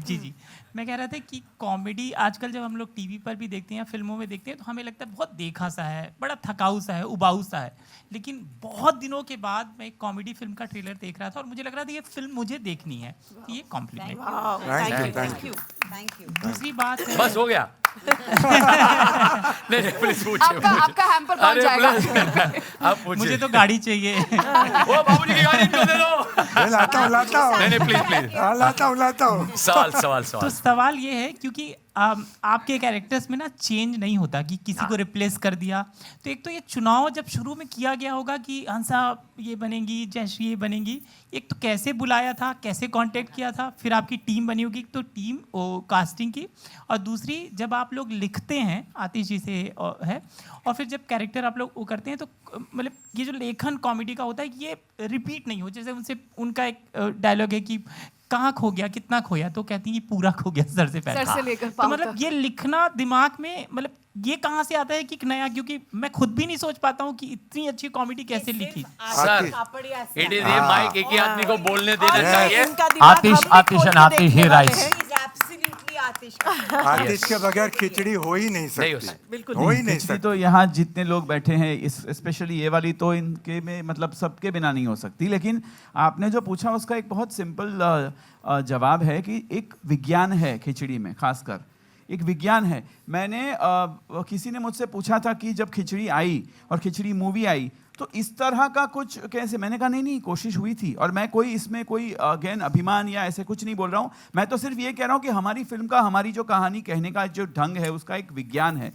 जी, मैं कह रहा था कि कॉमेडी आजकल जब हम लोग टीवी पर भी देखते हैं या फिल्मों में देखते हैं तो हमें लगता है बहुत देखा सा है, बड़ा थकाऊ सा है, उबाऊ सा है, लेकिन बहुत दिनों के बाद मैं एक कॉमेडी फिल्म का ट्रेलर देख रहा था और मुझे लग रहा था ये फिल्म मुझे देखनी है। ये कॉम्प्लीमेंट। Thank you. दूसरी बात है, बस हो गया। नहीं प्लीज पूछिए। आपका हैम्पर पहुंच जाएगा। आप पूछिए। मुझे तो गाड़ी चाहिए। ओ बाबूजी की गाड़ी क्यों दे दो? लाता हूँ। नहीं प्लीज लाता हूँ। सवाल। तो सवाल ये है, क्योंकि आपके कैरेक्टर्स में ना चेंज नहीं होता कि किसी को रिप्लेस कर दिया, तो एक तो ये चुनाव जब शुरू में किया गया होगा कि हंसा ये बनेंगी, जयश्री ये बनेंगी, एक तो कैसे बुलाया था, कैसे कांटेक्ट किया था, फिर आपकी टीम बनी होगी, तो टीम कास्टिंग की, और दूसरी जब आप लोग लिखते हैं, आतिश जी से है, और फिर जब कैरेक्टर आप लोग वो करते हैं तो मतलब ये जो लेखन कॉमेडी का होता है ये रिपीट नहीं हो। जैसे उनसे उनका एक डायलॉग है कि कहाँ खो गया, कितना खोया, तो कहती हैं कि पूरा खो गया सर से पहले। सर से लेकर तो मतलब ये लिखना दिमाग में, मतलब ये कहाँ से आता है कि नया, क्योंकि मैं खुद भी नहीं सोच पाता हूँ कि इतनी अच्छी कॉमेडी कैसे लिखी। सर इट इज ये माइक एक ही आदमी को बोलने देना चाहिए। आतिश के बगैर खिचड़ी हो ही नहीं सकती, बिल्कुल हो ही नहीं सकती। तो यहाँ जितने लोग बैठे हैं, स्पेशली ये वाली तो इनके में मतलब सबके बिना नहीं हो सकती, लेकिन आपने जो पूछा उसका एक बहुत सिंपल जवाब है कि एक विज्ञान है खिचड़ी में, खासकर एक विज्ञान है। मैंने किसी ने मुझसे पूछा था कि जब खिचड़ी आई और खिचड़ी मूवी आई तो इस तरह का कुछ कैसे, मैंने कहा नहीं कोशिश हुई थी, और मैं कोई इसमें कोई अगेन अभिमान या ऐसे कुछ नहीं बोल रहा हूँ, मैं तो सिर्फ ये कह रहा हूँ कि हमारी फिल्म का, हमारी जो कहानी कहने का जो ढंग है उसका एक विज्ञान है।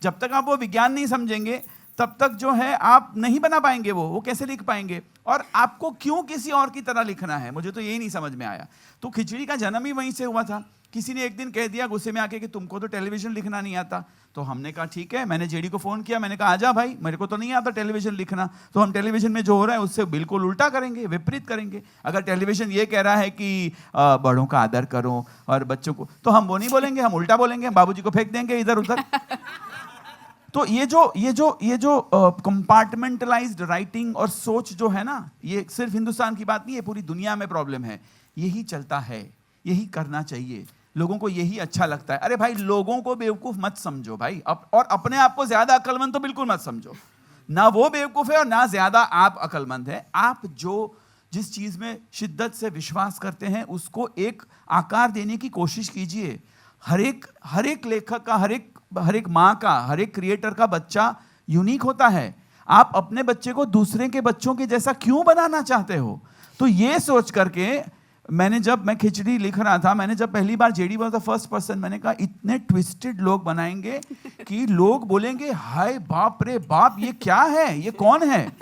जब तक आप वो विज्ञान नहीं समझेंगे तब तक जो है आप नहीं बना पाएंगे, वो कैसे लिख पाएंगे, और आपको क्यों किसी और की तरह लिखना है, मुझे तो यही नहीं समझ में आया। तो खिचड़ी का जन्म ही वहीं से हुआ था। किसी ने एक दिन कह दिया गुस्से में आके कि तुमको तो टेलीविजन लिखना नहीं आता, तो हमने कहा ठीक है, मैंने जेडी को फ़ोन किया, मैंने कहा आजा भाई, मेरे को तो नहीं आता टेलीविजन लिखना, तो हम टेलीविजन में जो हो रहा है उससे बिल्कुल उल्टा करेंगे, विपरीत करेंगे। अगर टेलीविजन ये कह रहा है कि बड़ों का आदर करो और बच्चों को, तो हम वो नहीं बोलेंगे, हम उल्टा बोलेंगे, हम बाबूजी को फेंक देंगे इधर उधर। तो ये जो कंपार्टमेंटलाइज्ड राइटिंग और सोच जो है ना, ये सिर्फ हिंदुस्तान की बात नहीं है, पूरी दुनिया में प्रॉब्लम है। यही चलता है, यही करना चाहिए, लोगों को यही अच्छा लगता है। अरे भाई, लोगों को बेवकूफ मत समझो भाई, और अपने आप को ज्यादा अक्लमंद तो बिल्कुल मत समझो। ना वो बेवकूफ है और ना ज्यादा आप अक्लमंद है। आप जिस चीज में शिद्दत से विश्वास करते हैं उसको एक आकार देने की कोशिश कीजिए। हर एक लेखक का, हर एक माँ का, हर एक क्रिएटर का बच्चा यूनिक होता है। आप अपने बच्चे को दूसरे के बच्चों के जैसा क्यों बनाना चाहते हो? तो ये सोच करके मैं खिचड़ी लिख रहा था, मैंने जब पहली बार JD was the first person, मैंने कहा इतने ट्विस्टेड लोग बनाएंगे कि लोग बोलेंगे हाय बाप रे बाप, ये क्या है, ये कौन है?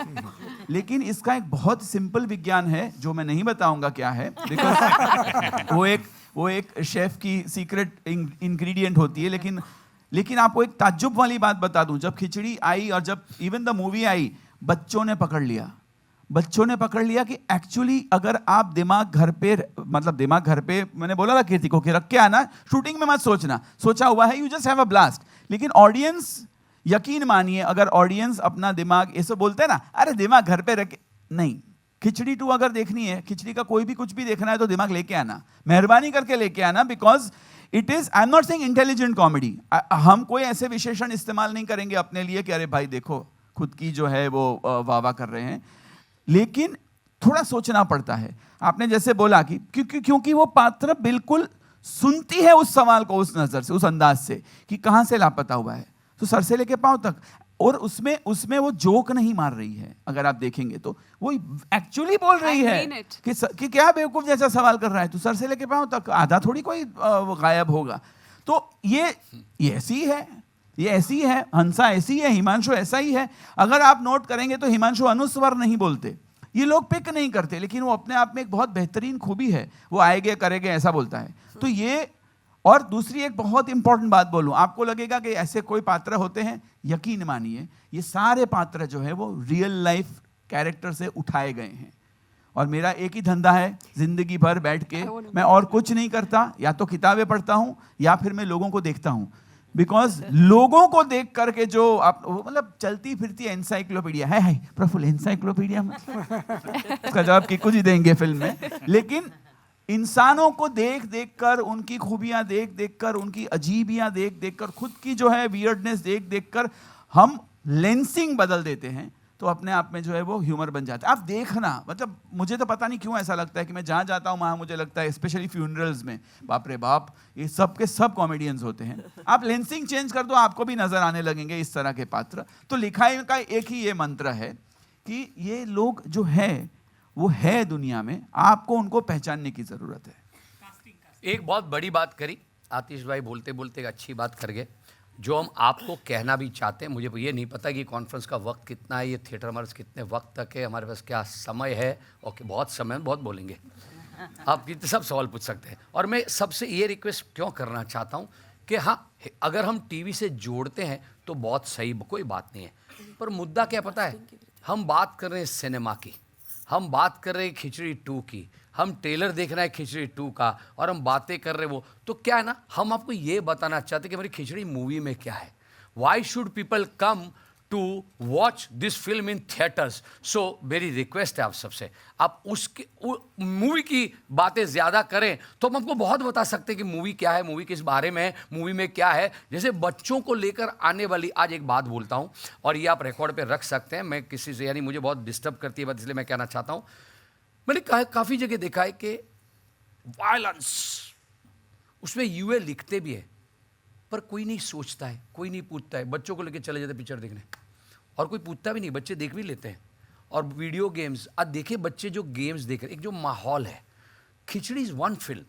लेकिन इसका एक बहुत सिंपल विज्ञान है जो मैं नहीं बताऊंगा क्या है, बिकॉज वो एक शेफ की सीक्रेट इंग्रेडिएंट होती है। लेकिन आपको एक ताज्जुब वाली बात बता दूं, जब खिचड़ी आई और जब इवन द मूवी आई, बच्चों ने पकड़ लिया कि एक्चुअली अगर आप दिमाग घर पे मैंने बोला था कीर्ति को कि रख के आना, शूटिंग में मत सोचना, सोचा हुआ है, you just have a blast. लेकिन ऑडियंस, यकीन मानिए, अगर ऑडियंस अपना दिमाग, ऐसे बोलते हैं ना, अरे दिमाग घर पे रखे, नहीं। खिचड़ी 2 अगर देखनी है, खिचड़ी का कोई भी कुछ भी देखना है तो दिमाग लेके आना, मेहरबानी करके लेके आना, because it is, I am not saying intelligent comedy. हम कोई ऐसे विशेषण इस्तेमाल नहीं करेंगे अपने लिए कि अरे भाई देखो खुद की जो है वो वाह कर रहे हैं, लेकिन थोड़ा सोचना पड़ता है। आपने जैसे बोला कि क्योंकि वो पात्र बिल्कुल सुनती है उस सवाल को उस नजर से, उस अंदाज से कि कहां से लापता हुआ है, तो सर से लेके पांव तक। और उसमें वो जोक नहीं मार रही है, अगर आप देखेंगे तो वो एक्चुअली बोल रही है कि क्या बेवकूफ जैसा सवाल कर रहा है, तो सर से लेके पांव तक, आधा थोड़ी कोई गायब होगा। तो ये ऐसी है, ये ऐसी है, हंसा ऐसी है, हिमांशु ऐसा ही है। अगर आप नोट करेंगे तो हिमांशु अनुस्वर नहीं बोलते, ये लोग पिक नहीं करते, लेकिन वो अपने आप में एक बहुत बेहतरीन खूबी है, वो आएगे करेंगे ऐसा बोलता है। तो ये, और दूसरी एक बहुत इंपॉर्टेंट बात बोलूं, आपको लगेगा कि ऐसे कोई पात्र होते हैं, यकीन मानिए ये सारे पात्र जो है वो रियल लाइफ कैरेक्टर से उठाए गए हैं। और मेरा एक ही धंधा है, जिंदगी भर बैठ के मैं और कुछ नहीं करता, या तो किताबें पढ़ता हूं या फिर मैं लोगों को देखता हूं। बिकॉज लोगों को देख करके जो आप, मतलब चलती फिरती एनसाइक्लोपीडिया है प्रफुल्ल, एनसाइक्लोपीडिया उसका जवाब किक्कू जी देंगे फिल्म में। लेकिन इंसानों को देख कर, उनकी खूबियां देख कर, उनकी अजीबियां देख कर, खुद की जो है वियर्डनेस देख कर हम लेंसिंग बदल देते हैं, तो अपने आप में जो है वो ह्यूमर बन जाता है। आप देखना, मतलब मुझे तो पता नहीं क्यों ऐसा लगता है कि मैं जहाँ जाता हूँ वहाँ मुझे लगता है, स्पेशली फ्यूनरल्स में, बाप रे बाप, ये सब के सब कॉमेडियंस होते हैं। आप लेंसिंग चेंज कर दो, आपको भी नजर आने लगेंगे इस तरह के पात्र। तो लिखाई का एक ही ये मंत्र है कि ये लोग जो है वो है दुनिया में, आपको उनको पहचानने की जरूरत है। एक बहुत बड़ी बात करी आतिश भाई, बोलते बोलते एक अच्छी बात कर गए, जो हम आपको कहना भी चाहते हैं। मुझे ये नहीं पता कि कॉन्फ्रेंस का वक्त कितना है, ये थिएटर हमारे पास कितने वक्त तक है, हमारे पास क्या समय है, और बहुत समय में बहुत बोलेंगे, आप कितने सब सवाल पूछ सकते हैं। और मैं सबसे ये रिक्वेस्ट क्यों करना चाहता हूँ कि हाँ, अगर हम टीवी से जोड़ते हैं तो बहुत सही, कोई बात नहीं है, पर मुद्दा क्या पता है, हम बात कर रहे हैं सिनेमा की, हम बात कर रहे हैं खिचड़ी 2 की, हम ट्रेलर देख रहे हैं खिचड़ी 2 का, और हम बातें कर रहे हैं वो, तो क्या है ना, हम आपको ये बताना चाहते हैं कि हमारी खिचड़ी मूवी में क्या है। Why should people come to watch this film in theatres? So मेरी रिक्वेस्ट है आप सबसे, आप उसकी मूवी की बातें ज़्यादा करें तो हम आपको बहुत बता सकते हैं कि मूवी क्या है, मूवी किस बारे में है, मूवी में क्या है। जैसे बच्चों को लेकर आने वाली, आज एक बात बोलता हूँ और ये आप रिकॉर्ड पे रख सकते हैं, मैं किसी से, यानी मुझे बहुत डिस्टर्ब करती है बात, इसलिए मैं कहना चाहता हूँ। मैंने काफ़ी जगह देखा है कि वायलेंस, उसमें यूए लिखते भी है पर कोई नहीं सोचता है, कोई नहीं पूछता है। बच्चों को लेकर चले जाते पिक्चर देखने और कोई पूछता भी नहीं, बच्चे देख भी लेते हैं। और वीडियो गेम्स, आज देखिए बच्चे जो गेम्स देख रहे, एक जो माहौल है, खिचड़ी इज़ वन फिल्म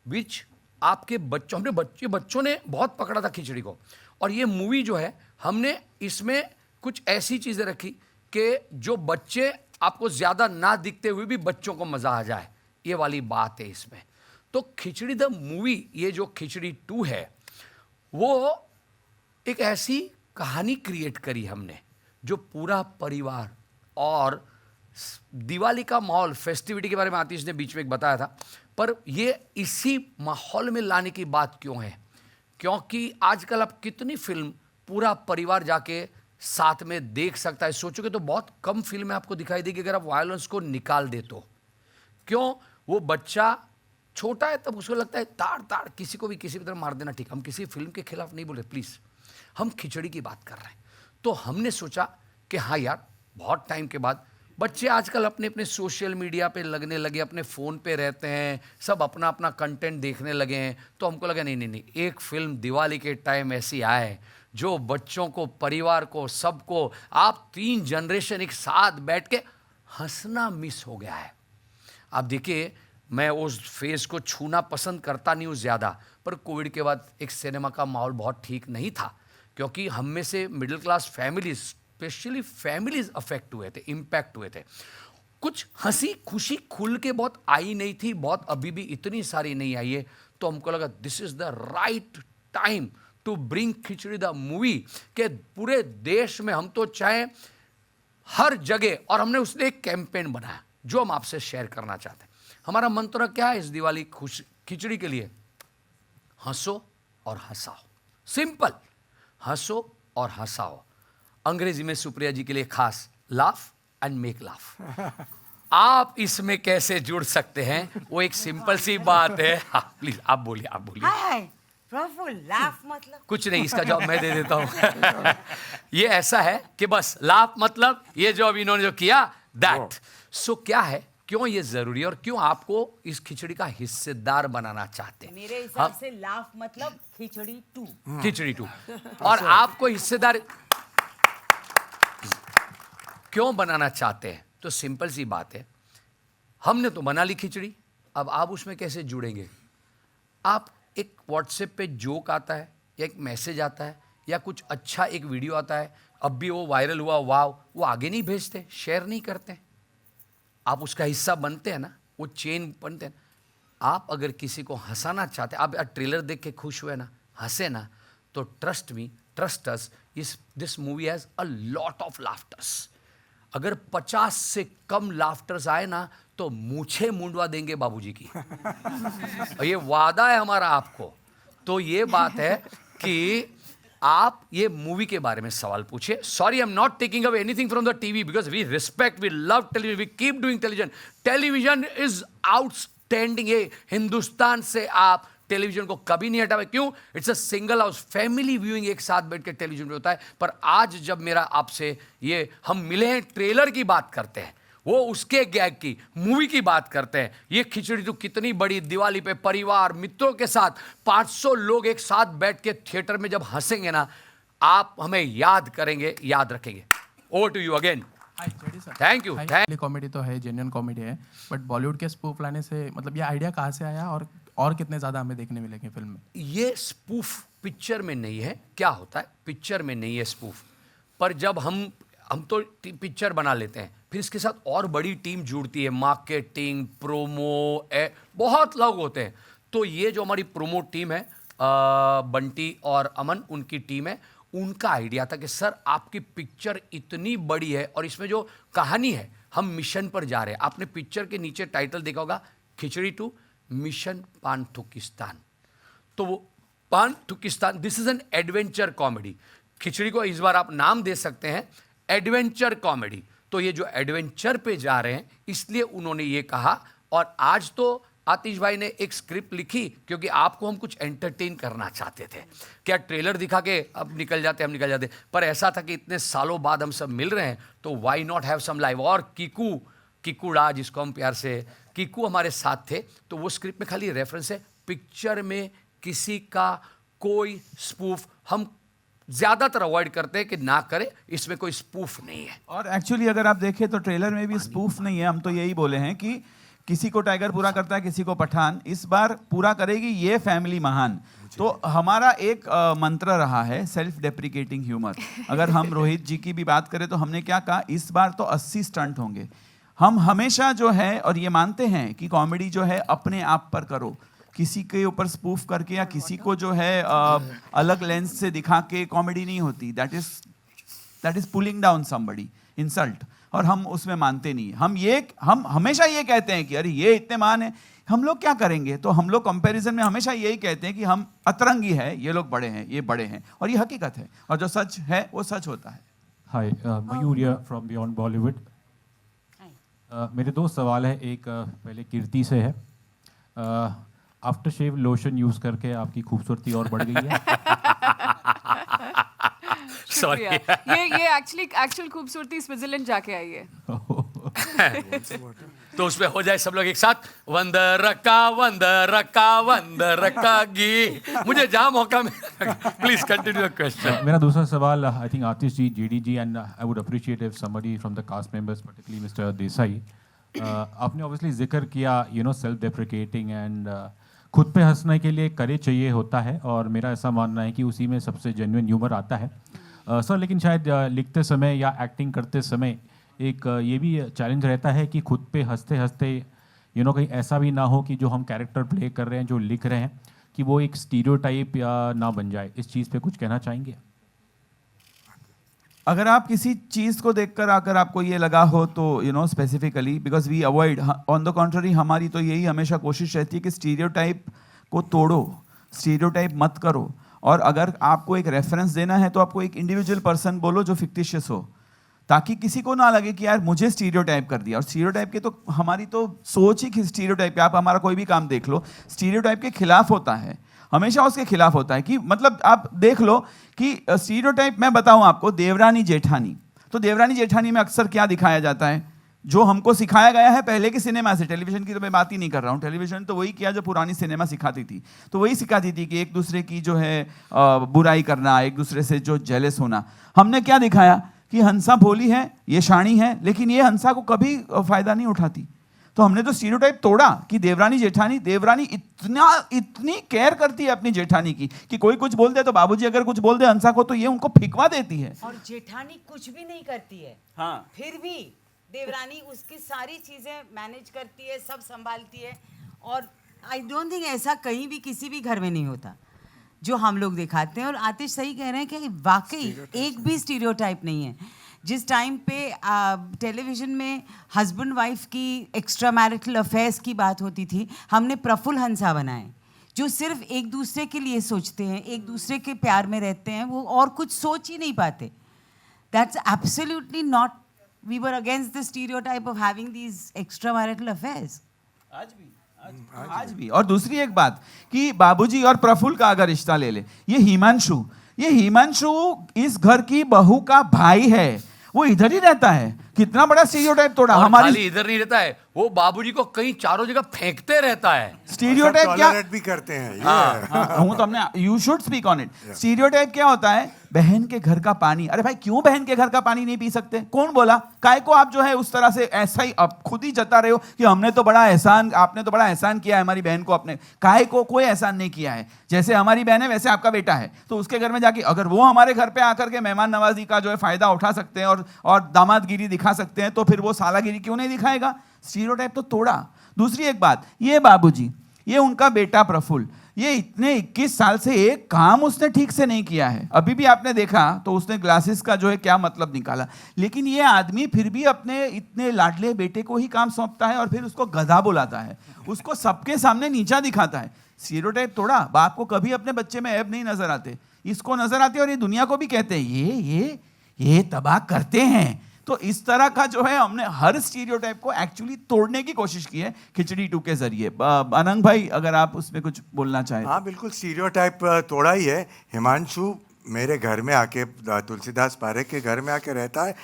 विच आपके बच्चों, हमने बच्चों ने बहुत पकड़ा था खिचड़ी को, और ये मूवी जो है हमने इसमें कुछ ऐसी चीज़ें रखी कि जो बच्चे आपको ज़्यादा ना दिखते हुए भी बच्चों को मज़ा आ जाए, ये वाली बात है इसमें। तो खिचड़ी द मूवी, ये जो खिचड़ी 2 है, वो एक ऐसी कहानी क्रिएट करी हमने जो पूरा परिवार, और दिवाली का माहौल, फेस्टिविटी के बारे में आतिश ने बीच में एक बताया था, पर ये इसी माहौल में लाने की बात क्यों है, क्योंकि आजकल आप कितनी फिल्म पूरा परिवार जाके साथ में देख सकता है। सोचोगे तो बहुत कम फिल्में आपको दिखाई देगी अगर आप वायलेंस को निकाल दे तो। क्यों? वो बच्चा छोटा है तब उसको लगता है ताड़ ताड़ किसी को भी किसी भी तरह मार देना ठीक। हम किसी फिल्म के खिलाफ नहीं बोल रहे, प्लीज, हम खिचड़ी की बात कर रहे हैं। तो हमने सोचा कि हाँ यार, बहुत टाइम के बाद बच्चे आजकल अपने अपने सोशल मीडिया पे लगने लगे, अपने फ़ोन पे रहते हैं, सब अपना अपना कंटेंट देखने लगे हैं। तो हमको लगा नहीं, एक फिल्म दिवाली के टाइम ऐसी आए जो बच्चों को, परिवार को, सबको, आप 3 जनरेशन एक साथ बैठ के हंसना मिस हो गया है। आप देखिए, मैं उस फेज़ को छूना पसंद करता नहीं हूँ ज़्यादा, पर कोविड के बाद एक सिनेमा का माहौल बहुत ठीक नहीं था, क्योंकि हम में से middle class families, specially families affect हुए थे, इम्पैक्ट हुए थे। कुछ हंसी खुशी खुल के बहुत आई नहीं थी, बहुत अभी भी इतनी सारी नहीं आई है। तो हमको लगा this is the right time to bring Khichdi the movie, के पूरे देश में हम तो चाहे हर जगह, और हमने उसने एक कैंपेन बनाया जो हम आपसे शेयर करना चाहते हैं। हमारा मंत्र क्या है इस दिवाली खिचड़ी के लिए? हंसो और हंसाओ। सिंपल, हंसो और हंसाओ। अंग्रेजी में सुप्रिया जी के लिए खास, लाफ एंड मेक लाफ। आप इसमें कैसे जुड़ सकते हैं, वो एक सिंपल सी बात है। हाँ, प्लीज आप बोलिए, आप बोलिए। हाय प्रफुल, लाफ मतलब कुछ नहीं, इसका जवाब मैं दे देता हूं। ये ऐसा है कि बस लाफ मतलब ये जो अभी इन्होंने जो किया, दैट। सो क्या है, क्यों ये जरूरी है और क्यों आपको इस खिचड़ी का हिस्सेदार बनाना चाहते हैं? मेरे हिसाब से लाफ मतलब खिचड़ी 2। खिचड़ी 2। और आपको हिस्सेदार क्यों बनाना चाहते हैं? तो सिंपल सी बात है, हमने तो बना ली खिचड़ी, अब आप उसमें कैसे जुड़ेंगे? आप एक व्हाट्सएप पे जोक आता है या एक मैसेज आता है या कुछ अच्छा एक वीडियो आता है, अब भी वो वायरल हुआ, वाह, वो आगे नहीं भेजते, शेयर नहीं करते। आप उसका हिस्सा बनते हैं ना, वो चेन बनते हैं। आप अगर किसी को हंसाना चाहते हैं, आप ट्रेलर देख के खुश हुए ना, हंसे ना, तो trust me, trust us, this movie has a lot of laughters. अगर 50 से कम लाफ्टर्स आए ना तो मूछें मुंडवा देंगे बाबूजी की। और ये वादा है हमारा आपको। तो ये बात है कि आप ये मूवी के बारे में सवाल पूछिए। Sorry, I am not taking away anything from the TV, because we respect, we love television, we keep doing television. Television is outstanding. ये हिंदुस्तान से आप टेलीविजन को कभी नहीं हटावे। क्यों? It's a single house, family viewing एक साथ बैठ के टेलीविजन पे होता है। पर आज जब मेरा आपसे ये हम मिले हैं, ट्रेलर की बात करते हैं, वो उसके गैग की, मूवी की बात करते हैं। ये खिचड़ी तो कितनी बड़ी दिवाली पे परिवार मित्रों के साथ 500 लोग एक साथ बैठ के थिएटर में जब हंसेंगे ना, आप हमें याद करेंगे, याद रखेंगे। Over to you again. Thank you. Comedy तो है, जेन्युइन कॉमेडी है, बट बॉलीवुड के स्पूफ लाने से मतलब ये आइडिया कहाँ से आया और कितने ज़्यादा हमें देखने मिलेंगे फिल्म में? ये स्पूफ पिक्चर में नहीं है। क्या होता है, पिक्चर में नहीं है स्पूफ, पर जब हम तो पिक्चर बना लेते हैं, फिर इसके साथ और बड़ी टीम जुड़ती है, मार्केटिंग, प्रोमो, बहुत लोग होते हैं। तो ये जो हमारी प्रोमो टीम है, बंटी और अमन, उनकी टीम है, उनका आइडिया था कि सर आपकी पिक्चर इतनी बड़ी है और इसमें जो कहानी है, हम मिशन पर जा रहे हैं। आपने पिक्चर के नीचे टाइटल देखा होगा, खिचड़ी 2 मिशन पानथुकिस्तान। तो वो Paanthukistan, this is an adventure comedy. Khichdi को इस बार आप नाम दे सकते हैं एडवेंचर कॉमेडी। तो ये जो एडवेंचर पे जा रहे हैं, इसलिए उन्होंने ये कहा। और आज तो आतिश भाई ने एक स्क्रिप्ट लिखी, क्योंकि आपको हम कुछ एंटरटेन करना चाहते थे। क्या ट्रेलर दिखा के अब निकल जाते, हम निकल जाते, पर ऐसा था कि इतने सालों बाद हम सब मिल रहे हैं, तो why not have some live. और किकुड़ा, जिसको हम प्यार से किकू, हमारे साथ थे। तो वो स्क्रिप्ट में खाली रेफरेंस है, पिक्चर में किसी का कोई स्पूफ हम ज्यादातर अवॉइड करते हैं कि ना करें, इसमें कोई स्पूफ नहीं है। और एक्चुअली अगर आप देखें तो ट्रेलर में भी स्पूफ नहीं है। हम तो यही बोले हैं कि किसी को टाइगर पूरा करता है, किसी को पठान, इस बार पूरा करेगी ये फैमिली महान। तो हमारा एक मंत्र रहा है सेल्फ डेप्रिकेटिंग ह्यूमर। अगर हम रोहित जी की भी बात करें तो हमने क्या कहा, इस बार तो 80 स्टंट होंगे। हम हमेशा जो है, और ये मानते हैं कि कॉमेडी जो है अपने आप पर करो, किसी के ऊपर स्पूफ करके या किसी को जो है अलग लेंस से दिखा के कॉमेडी नहीं होती। That is pulling down somebody, insult. और हम उसमें मानते नहीं। हम हमेशा ये कहते हैं कि अरे ये इतने महान है। हम लोग क्या करेंगे? तो हम लोग कंपैरिजन में हमेशा यही कहते हैं कि हम अतरंगी है, ये लोग बड़े हैं, ये बड़े हैं, और ये हकीकत है, और जो सच है वो सच होता है। हाय, मयूर हियर फ्रॉम बियॉन्ड बॉलीवुड। मेरे दो सवाल है। एक पहले कीर्ति से है। आफ्टर शेव लोशन यूज करके आपकी खूबसूरती और बढ़ गई है। शुक्रिया। ये एक्चुअल खूबसूरती स्विट्जरलैंड जाके आई है। तो उसमें हो जाए सब लोग एक साथ, वंदर का गी। मुझे जहां मौका मिला, प्लीज कंटिन्यू द क्वेश्चन। मेरा दूसरा सवाल, I think Atish ji, JD ji, and I would appreciate if somebody from the cast members, particularly mister Desai, आपने ऑब्वियसली जिक्र किया सेल्फ डेप्रिकेटिंग एंड खुद पे हंसने के लिए करेज चाहिए होता है, और मेरा ऐसा मानना है कि उसी में सबसे जेन्युइन ह्यूमर आता है सर। लेकिन शायद लिखते समय या एक्टिंग करते समय एक ये भी चैलेंज रहता है कि खुद पे हंसते हंसते कहीं ऐसा भी ना हो कि जो हम कैरेक्टर प्ले कर रहे हैं, जो लिख रहे हैं, कि वो एक स्टीरियोटाइप या ना बन जाए। इस चीज़ पे कुछ कहना चाहेंगे? अगर आप किसी चीज़ को देखकर अगर आपको ये लगा हो तो specifically, because we avoid, on the contrary हमारी तो यही हमेशा कोशिश रहती है कि स्टीरियोटाइप को तोड़ो, स्टीरियोटाइप मत करो, और अगर आपको एक रेफरेंस देना है तो आपको एक इंडिविजुअल पर्सन बोलो जो फिक्टिशियस हो, ताकि किसी को ना लगे कि यार मुझे स्टीरियोटाइप कर दिया। और स्टीरियोटाइप के तो हमारी तो सोच ही कि स्टीरियोटाइप पे, आप हमारा कोई भी काम देख लो, स्टीरियोटाइप के खिलाफ होता है, हमेशा उसके खिलाफ होता है। कि मतलब आप देख लो कि स्टीरियोटाइप, मैं बताऊं आपको, देवरानी जेठानी, तो देवरानी जेठानी में अक्सर क्या दिखाया जाता है, जो हमको सिखाया गया है पहले के सिनेमा से, टेलीविजन की तो मैं बात ही नहीं कर रहा हूँ, टेलीविजन तो वही किया जो पुरानी सिनेमा सिखाती थी, तो वही सिखाती थी कि एक दूसरे की जो है बुराई करना, एक दूसरे से जो जेलस होना। हमने क्या दिखाया कि हंसा भोली है, ये शानी है, लेकिन ये हंसा को कभी फायदा नहीं उठाती। तो हमने तो स्टीरियोटाइप तोड़ा कि देवरानी जेठानी, देवरानी इतनी केयर करती है अपनी जेठानी की कि कोई कुछ बोल दे तो बाबूजी अगर कुछ बोल दे हंसा को तो ये उनको फिकवा देती है, और जेठानी कुछ भी नहीं करती है। हाँ, फिर भी देवरानी उसकी सारी चीजें मैनेज करती है, सब संभालती है। और आई डोंट थिंक ऐसा कहीं भी किसी भी घर में नहीं होता जो हम लोग दिखाते हैं। और आतिश सही कह रहे हैं कि वाकई एक भी स्टीरियोटाइप नहीं है। जिस टाइम पे टेलीविजन में हस्बैंड वाइफ की एक्स्ट्रा मैरिटल अफेयर्स की बात होती थी, हमने प्रफुल्ल हंसा बनाए जो सिर्फ एक दूसरे के लिए सोचते हैं, एक दूसरे के प्यार में रहते हैं, वो और कुछ सोच ही नहीं पाते। That's absolutely not, we were against the stereotype of having these extramarital affairs. आज भी। और दूसरी एक बात कि बाबूजी और प्रफुल्ल का अगर रिश्ता ले ले, ये हिमांशु इस घर की बहू का भाई है, वो इधर ही रहता है। कितना बड़ा स्टीरियोटाइप तोड़ा हमारी। खाली इधर नहीं रहता है, वो बाबूजी को कहीं चारों जगह फेंकते रहता है। स्टीरियोटाइप क्या भी करते हैं। हूं तो हमने, you should speak on it. Stereotype क्या होता है? बहन के घर का पानी। अरे भाई क्यों बहन के घर का पानी नहीं पी सकते? कौन बोला? काय को आप जो है उस तरह से ऐसा ही अब खुद ही जता रहे हो कि हमने तो बड़ा एहसान, आपने तो बड़ा एहसान किया है हमारी बहन को। अपने काय को कोई एहसान नहीं किया है। जैसे हमारी बहन है वैसे आपका बेटा है, तो उसके घर में जाके अगर वो हमारे घर पे आकर के मेहमान नवाजी का जो है फायदा उठा सकते हैं और दामादगिरी दिखा सकते हैं, तो फिर वो सालागिरी क्यों नहीं दिखाएगा? स्टीरियोटाइप तो तोड़ा। दूसरी एक बात, ये बाबूजी, ये उनका बेटा प्रफुल्ल, ये इतने 21 साल से एक काम उसने ठीक से नहीं किया है। अभी भी आपने देखा तो उसने ग्लासेस का जो है क्या मतलब निकाला, लेकिन ये आदमी फिर भी अपने इतने लाडले बेटे को ही काम सौंपता है और फिर उसको गधा बुलाता है, उसको सबके सामने नीचा दिखाता है। स्टीरियोटाइप तोड़ा। बाप को कभी अपने बच्चे में ऐब नहीं नजर आते, इसको नजर आते और ये दुनिया को भी कहते हैं ये तबाह करते हैं। तो इस तरह का जो है हमने हर स्टीरियोटाइप को एक्चुअली तोड़ने की कोशिश की है खिचड़ी 2 के जरिए। अनंग भाई अगर आप उसमें कुछ बोलना चाहें। हाँ बिल्कुल, स्टीरियोटाइप तोड़ा ही है। हिमांशु मेरे घर में आके, तुलसीदास पारेख के घर में आके रहता है,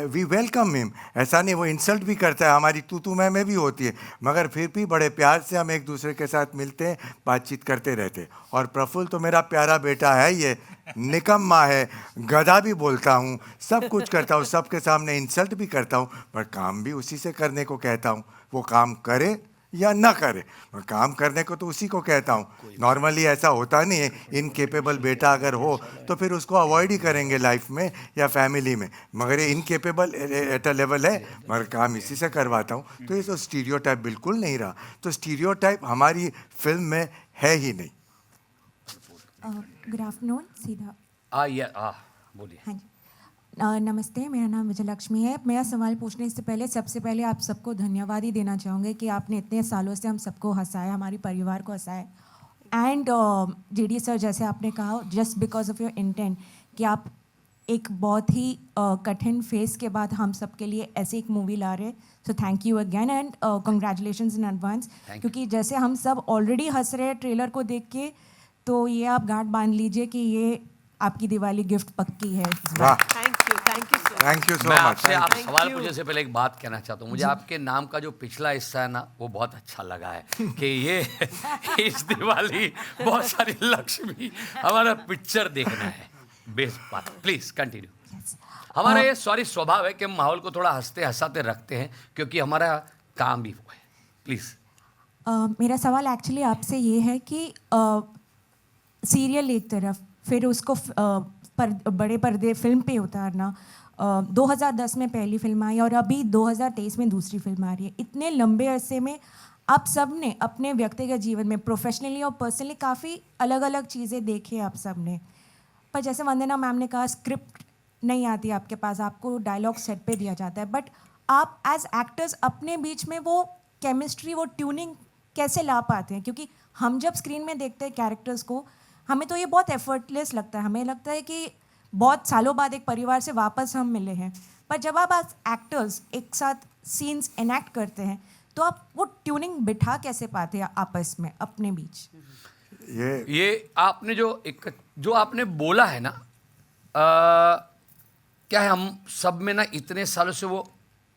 वी वेलकम हिम। ऐसा नहीं वो इंसल्ट भी करता है, हमारी तू मैं भी होती है, मगर फिर भी बड़े प्यार से हम एक दूसरे के साथ मिलते हैं, बातचीत करते रहते हैं। और प्रफुल्ल तो मेरा प्यारा बेटा है, ये निकम्मा है, गधा भी बोलता हूँ, सब कुछ करता हूँ, सबके सामने इंसल्ट भी करता हूँ, पर काम भी उसी से करने को कहता हूँ। वो काम करे या ना करे, मैं काम करने को तो उसी को कहता हूँ। नॉर्मली ऐसा होता नहीं है, इनकेपेबल बेटा अगर हो तो फिर उसको अवॉइड ही करेंगे लाइफ में या फैमिली में, मगर ये इनकेपेबल एट अ लेवल है, मगर काम इसी से करवाता हूँ। तो ये तो स्टीरियोटाइप बिल्कुल नहीं रहा। तो स्टीरियोटाइप हमारी फिल्म में है ही नहीं। Good afternoon. सीधा बोलिए। हाँ जी, नमस्ते, मेरा नाम विजयलक्ष्मी है। मेरा सवाल पूछने से पहले सबसे पहले आप सबको धन्यवाद ही देना चाहूँगी कि आपने इतने सालों से हम सबको हंसाया, हमारे परिवार को हंसाया। एंड जेडी सर, जैसे आपने कहा, just because of your intent कि आप एक बहुत ही कठिन फेस के बाद हम सब के लिए ऐसे एक मूवी ला रहे हैं। So thank you again and congratulations in advance, क्योंकि जैसे हम सब ऑलरेडी हंस रहे हैं ट्रेलर को देख के, तो ये आप गांठ बांध लीजिए कि ये आपकी दिवाली गिफ्ट पक्की है। थैंक यू सो मैं मच। आपसे आप सवाल पूछने से पहले एक बात कहना चाहता हूँ। मुझे आपके नाम का जो पिछला हिस्सा है ना, वो बहुत अच्छा लगा है कि ये इस दिवाली बहुत सारी लक्ष्मी हमारा पिक्चर देखना है। बेस्ट बात, प्लीज कंटिन्यू। हमारा ये सॉरी स्वभाव है कि हम माहौल को थोड़ा हंसते हंसाते रखते हैं, क्योंकि हमारा काम भी वो है। प्लीज। मेरा सवाल एक्चुअली आपसे ये है कि सीरियल एक तरफ, फिर उसको बड़े पर्दे फिल्म पे उतारना। 2010 में पहली फिल्म आई और अभी 2023 में दूसरी फिल्म आ रही है। इतने लंबे अरसे में आप सब ने अपने व्यक्तिगत जीवन में, प्रोफेशनली और पर्सनली, काफ़ी अलग अलग चीज़ें देखी आप सब ने। पर जैसे वंदना मैम ने कहा, स्क्रिप्ट नहीं आती आपके पास, आपको डायलॉग सेट पे दिया जाता है, बट आप एज एक्टर्स अपने बीच में वो केमिस्ट्री, वो ट्यूनिंग कैसे ला पाते हैं? क्योंकि हम जब स्क्रीन में देखते हैं कैरेक्टर्स को, हमें तो ये बहुत एफर्टलेस लगता है। हमें लगता है कि बहुत सालों बाद एक परिवार से वापस हम मिले हैं। पर जब आप एक्टर्स एक साथ सीन्स एनैक्ट करते हैं, तो आप वो ट्यूनिंग बिठा कैसे पाते हैं आपस में, अपने बीच? ये आपने जो आपने बोला है ना, क्या है, हम सब में ना इतने सालों से वो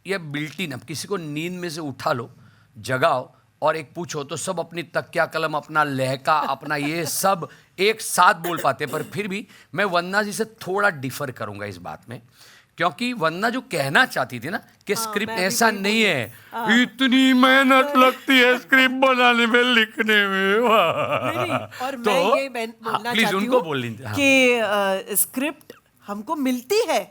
ये बिल्ट इन, अब किसी को नींद में से उठा लो, जगाओ और एक पूछो तो सब अपनी तकिया कलम, अपना लहका, अपना ये सब एक साथ बोल पाते। पर फिर भी मैं वंदना जी से थोड़ा डिफर करूंगा इस बात में, क्योंकि वंदना जो कहना चाहती थी ना कि स्क्रिप्ट ऐसा नहीं है, इतनी मेहनत लगती है स्क्रिप्ट बनाने में, लिखने में। और तो मैं ये बोलना प्लीज चाहती उनको हूँ बोल लीजिए कि स्क्रिप्ट हमको मिलती है,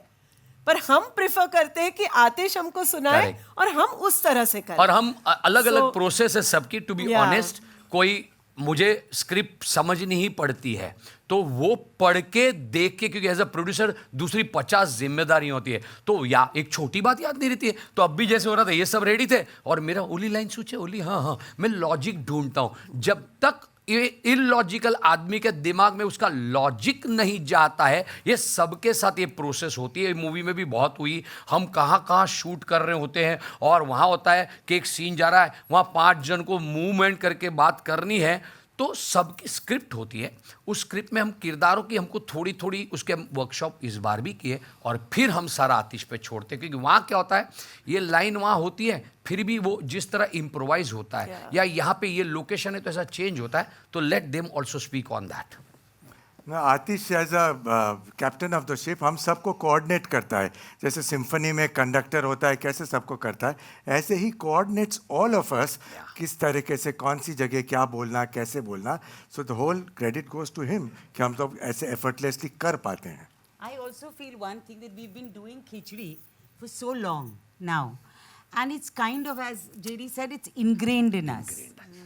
पर हम प्रेफर करते हैं कि आतिश हमको सुनाए और हम उस तरह से करें। और हम अलग अलग प्रोसेस है सबकी। टू बी ऑनेस्ट, कोई मुझे स्क्रिप्ट समझनी ही पड़ती है तो वो पढ़ के देख के, क्योंकि एज अ प्रोड्यूसर दूसरी 50 जिम्मेदारी होती है, तो या एक छोटी बात याद नहीं रहती है। तो अब भी जैसे हो रहा था, ये सब रेडी थे और मेरा ओली लाइन सोचे, ओली हाँ, मैं लॉजिक ढूंढता हूं। जब तक ये इलॉजिकल आदमी के दिमाग में उसका लॉजिक नहीं जाता है, ये सबके साथ ये प्रोसेस होती है। मूवी में भी बहुत हुई, हम कहाँ शूट कर रहे होते हैं और वहाँ होता है कि एक सीन जा रहा है, वहाँ 5 जन को मूवमेंट करके बात करनी है, तो सबकी स्क्रिप्ट होती है। उस स्क्रिप्ट में हम किरदारों की हमको थोड़ी थोड़ी उसके वर्कशॉप इस बार भी किए और फिर हम सारा आतिश पे छोड़ते, क्योंकि वहाँ क्या होता है, ये लाइन वहाँ होती है, फिर भी वो जिस तरह इम्प्रोवाइज होता है या यहाँ पे ये लोकेशन है तो ऐसा चेंज होता है, तो let them also speak on that. Atish as a captain of the ship हम सबको कोऑर्डिनेट करता है। जैसे सिम्फनी में कंडक्टर होता है, कैसे सबको करता है, ऐसे ही कोऑर्डिनेट्स ऑल ऑफ अस, किस तरीके से कौन सी जगह क्या बोलना, कैसे बोलना। So the whole credit goes to him कि हम तो ऐसे एफर्टलेसली कर पाते हैं। I also feel one thing that we've been doing khichdi for so long now, and it's kind of, as JD said, it's ingrained in us.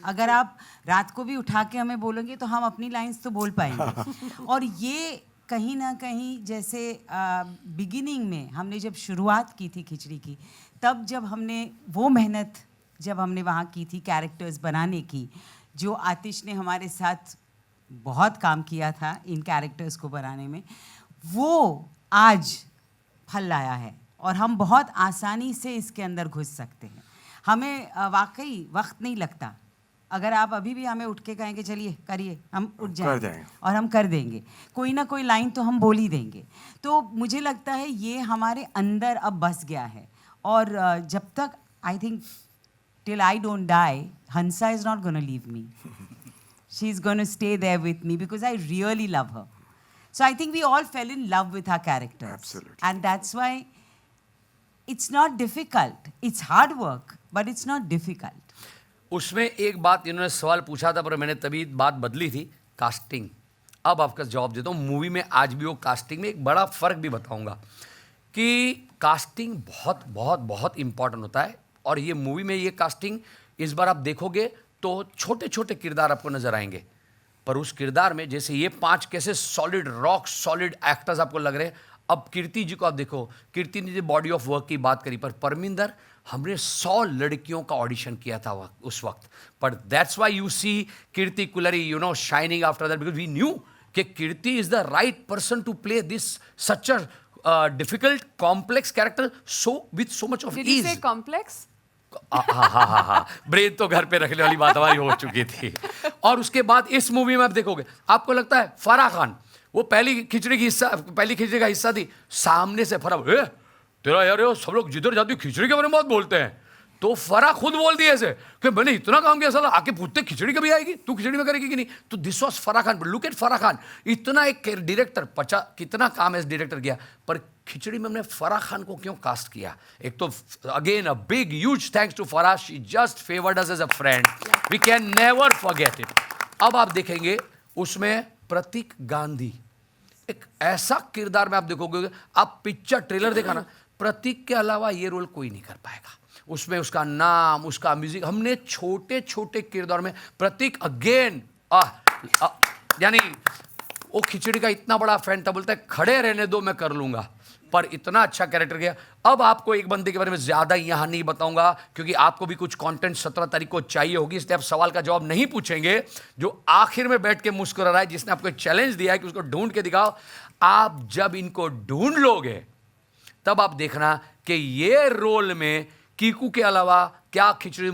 अगर आप रात को भी उठा के हमें बोलोगे तो हम अपनी लाइंस तो बोल पाएंगे। और ये कहीं ना कहीं जैसे बिगिनिंग में हमने जब शुरुआत की थी खिचड़ी की, तब जब हमने वो मेहनत जब हमने वहाँ की थी कैरेक्टर्स बनाने की, जो आतिश ने हमारे साथ बहुत काम किया था इन कैरेक्टर्स को बनाने में, वो आज फल लाया है और हम बहुत आसानी से इसके अंदर घुस सकते हैं। हमें वाकई वक्त नहीं लगता। अगर आप अभी भी हमें उठ के कहेंगे चलिए करिए, हम उठ जाएंगे और हम कर देंगे। कोई ना कोई लाइन तो हम बोल ही देंगे। तो मुझे लगता है ये हमारे अंदर अब बस गया है। और जब तक, I think till I don't die, Hansa is not gonna leave me. She is gonna stay there with me because I really love her. So I think we all fell in love with our characters. Absolutely. And that's why it's not difficult. It's hard work, but it's not difficult. उसमें एक बात इन्होंने सवाल पूछा था पर मैंने तभी बात बदली थी, कास्टिंग। अब आपका जवाब देता हूँ। मूवी में आज भी वो कास्टिंग में एक बड़ा फ़र्क भी बताऊँगा कि कास्टिंग बहुत बहुत बहुत इम्पॉर्टेंट होता है। और ये मूवी में ये कास्टिंग इस बार आप देखोगे तो छोटे छोटे किरदार आपको नजर आएंगे, पर उस किरदार में जैसे ये 5 कैसे सॉलिड रॉक सॉलिड एक्टर्स आपको लग रहे हैं, अब कीर्ति जी को आप देखो, कीर्ति ने जो बॉडी ऑफ वर्क की बात करी, पर परमिंदर हमने 100 लड़कियों का ऑडिशन किया था उस वक्त, पर that's why you see Kirti Kulhari shining after that, because we knew कि Kirti is the right person to play this such a difficult complex character with so much of Did you ease. say complex? हाँ, brain तो घर पे रखने वाली बात हमारी हो चुकी थी। और उसके बाद इस मूवी में आप देखोगे, आपको लगता है फराह खान वो पहली खिचड़ी का हिस्सा थी, सामने से फराह तेरा यार सब लोग जिधर जाते खिचड़ी के बारे में बहुत बोलते हैं, तो फराह खुद बोल दिया ऐसे कि मैंने इतना काम किया, साला आके पूछते खिचड़ी कभी आएगी, तू खिचड़ी में करेगी कि नहीं। तो this was Farah Khan. Look at Farah Khan, इतना एक डायरेक्टर कितना काम एज डायरेक्टर किया, पर खिचड़ी में हमने फराह खान को क्यों कास्ट किया? एक तो again a big huge thanks to Farah, she just favoured us as a friend, we can never forget it. अब आप देखेंगे उसमें प्रतीक गांधी, एक ऐसा किरदार में आप देखोगे, आप पिक्चर ट्रेलर देखा ना, प्रतीक के अलावा ये रोल कोई नहीं कर पाएगा। उसमें उसका नाम, उसका म्यूजिक, हमने छोटे छोटे किरदार में प्रतीक अगेन यानी वो खिचड़ी का इतना बड़ा फैन था, बोलता है खड़े रहने दो मैं कर लूंगा, पर इतना अच्छा कैरेक्टर किया। अब आपको एक बंदे के बारे में ज्यादा यहाँ नहीं बताऊंगा क्योंकि आपको भी कुछ कंटेंट 17 तारीख को चाहिए होगी, इसलिए आप सवाल का जवाब नहीं पूछेंगे। जो आखिर में बैठ के मुस्कुरा रहा है, जिसने आपको एक चैलेंज दिया है कि उसको ढूंढ के दिखाओ, आप जब इनको ढूंढ लोगे तब आप देखना कि ये रोल में कीकू के अलावा क्या खिचड़ी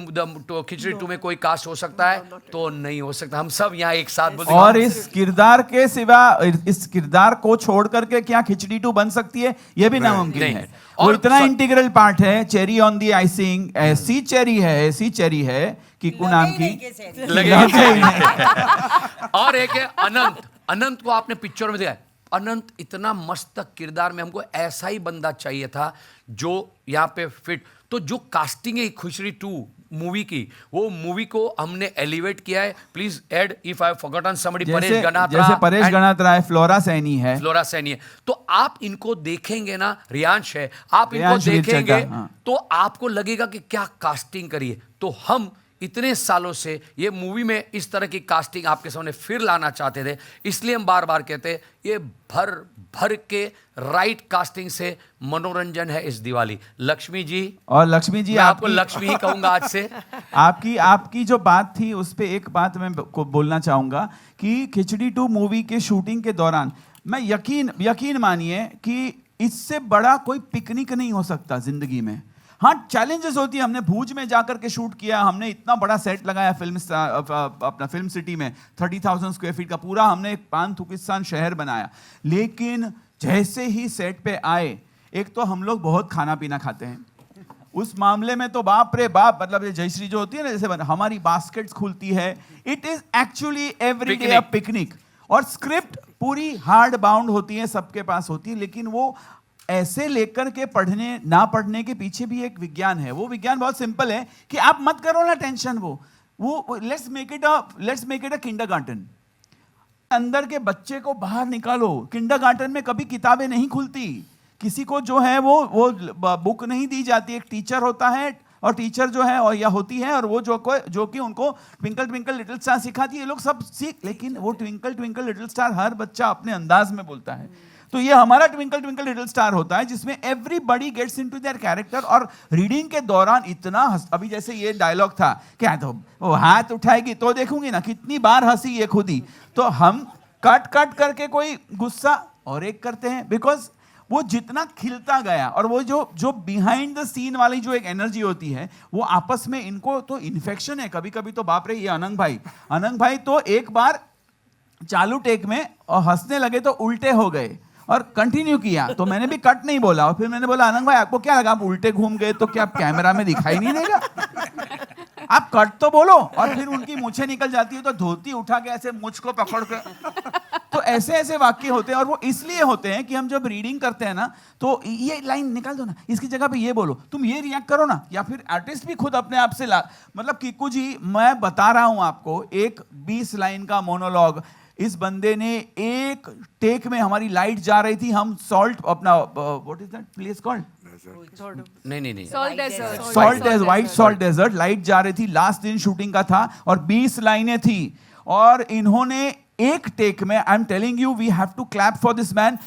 2 में कोई कास्ट हो सकता है? तो नहीं हो सकता। हम सब यहाँ एक साथ बोलते हैं। और इस किरदार के सिवा, इस किरदार को छोड़ करके क्या खिचड़ी 2 बन सकती है? ये भी नामुमकिन है। वो इतना इंटीग्रल पार्ट है, चेरी ऑन दी आइसिंग, ऐसी चेरी है कीकू नाम की और एक है अनंत को आपने पिक्चर में देखा है, अनंत इतना मस्त किरदार में, हमको ऐसा ही बंदा चाहिए था जो यहाँ पे फिट। तो जो कास्टिंग है खिचड़ी 2 मूवी की, वो मूवी को हमने एलिवेट किया है। Please add if I have forgotten somebody, Paresh Ganatra, जैसे परेश गणात्रा है, फ्लोरा सैनी है, तो आप इनको देखेंगे ना, रियांश है, आप इनको देखेंगे तो आपको लगेगा कि क्या कास्टिंग करिए। तो हम इतने सालों से ये मूवी में इस तरह की कास्टिंग आपके सामने फिर लाना चाहते थे, इसलिए हम बार बार कहते हैं ये भर के राइट कास्टिंग से मनोरंजन है इस दिवाली। लक्ष्मी जी, और लक्ष्मी जी, मैं आपको लक्ष्मी ही कहूंगा आज से। आपकी जो बात थी उस पे एक बात मैं को बोलना चाहूंगा कि खिचड़ी 2 मूवी के शूटिंग के दौरान मैं यकीन मानिए कि इससे बड़ा कोई पिकनिक नहीं हो सकता जिंदगी में। हाँ, चैलेंजेस होती है। हमने भूज में जाकर के शूट किया, हमने इतना बड़ा सेट लगाया अपना फिल्म सिटी में, 30,000 स्क्वायर फीट का पूरा हमने एक पान-थुकिस्तान शहर बनाया। लेकिन जैसे ही सेट पे आए, एक तो हम लोग बहुत खाना पीना खाते हैं, उस मामले में तो बाप रे बाप, मतलब जयश्री जो होती है ना, जैसे हमारी बास्केट्स खुलती है, it is actually every day a picnic. और स्क्रिप्ट पूरी हार्ड बाउंड होती है, सबके पास होती है, लेकिन वो ऐसे लेकर के पढ़ने ना पढ़ने के पीछे भी एक विज्ञान है। वो विज्ञान बहुत सिंपल है कि आप मत करो ना टेंशन, वो let's make it a kindergarten. अंदर के बच्चे को बाहर निकालो। किंडरगार्टन में कभी किताबें नहीं खुलती, किसी को जो है वो बुक नहीं दी जाती, एक टीचर होता है और टीचर जो है और या होती है, और वो जो कि उनको ट्विंकल ट्विंकल लिटिल स्टार सिखाती है। ये लोग सब सीख, लेकिन वो ट्विंकल ट्विंकल लिटिल स्टार हर बच्चा अपने अंदाज में बोलता है। तो ये हमारा ट्विंकल ट्विंकल लिटिल स्टार होता है, जिसमें everybody gets into their character. और रीडिंग के दौरान इतना अभी जैसे ये डायलॉग था, क्या तो वो हाथ उठाएगी तो देखूंगी ना, कितनी बार हंसी ये खुद ही। तो हम कट करके कोई गुस्सा और एक करते हैं, बिकॉज वो जितना खिलता गया, और वो जो बिहाइंड द सीन वाली जो एक एनर्जी होती है, वो आपस में इनको तो इन्फेक्शन है। कभी कभी तो बाप रे, ये अनंग भाई तो एक बार चालू टेक में और हंसने लगे तो उल्टे हो गए और कंटिन्यू किया, तो मैंने भी कट नहीं बोला। और फिर मैंने बोला, अनंग भाई आपको क्या लगा, आप उल्टे घूम गए तो क्या आप कैमरा में दिखाई नहीं देगा? आप कट तो बोलो। और फिर उनकी मूछें निकल जाती है तो धोती उठा के ऐसे मुझ को पकड़ के, तो ऐसे वाक्य होते हैं। और वो इसलिए होते हैं कि हम जब रीडिंग करते हैं ना, तो ये लाइन निकाल दो ना, इसकी जगह पे ये बोलो, तुम ये रिएक्ट करो ना, या फिर आर्टिस्ट भी खुद अपने आप से मतलब कीकू जी, मैं बता रहा हूं आपको, एक 20 लाइन का मोनोलॉग इस बंदे ने एक टेक में, हमारी लाइट जा रही थी, हम सॉल्ट अपना what is that place called, नहीं वाइट सॉल्ट डेजर्ट, लाइट जा रही थी, लास्ट दिन शूटिंग का था और 20 लाइनें थी, और इन्होंने एक टेक में, I am telling you, we have to clap for this man,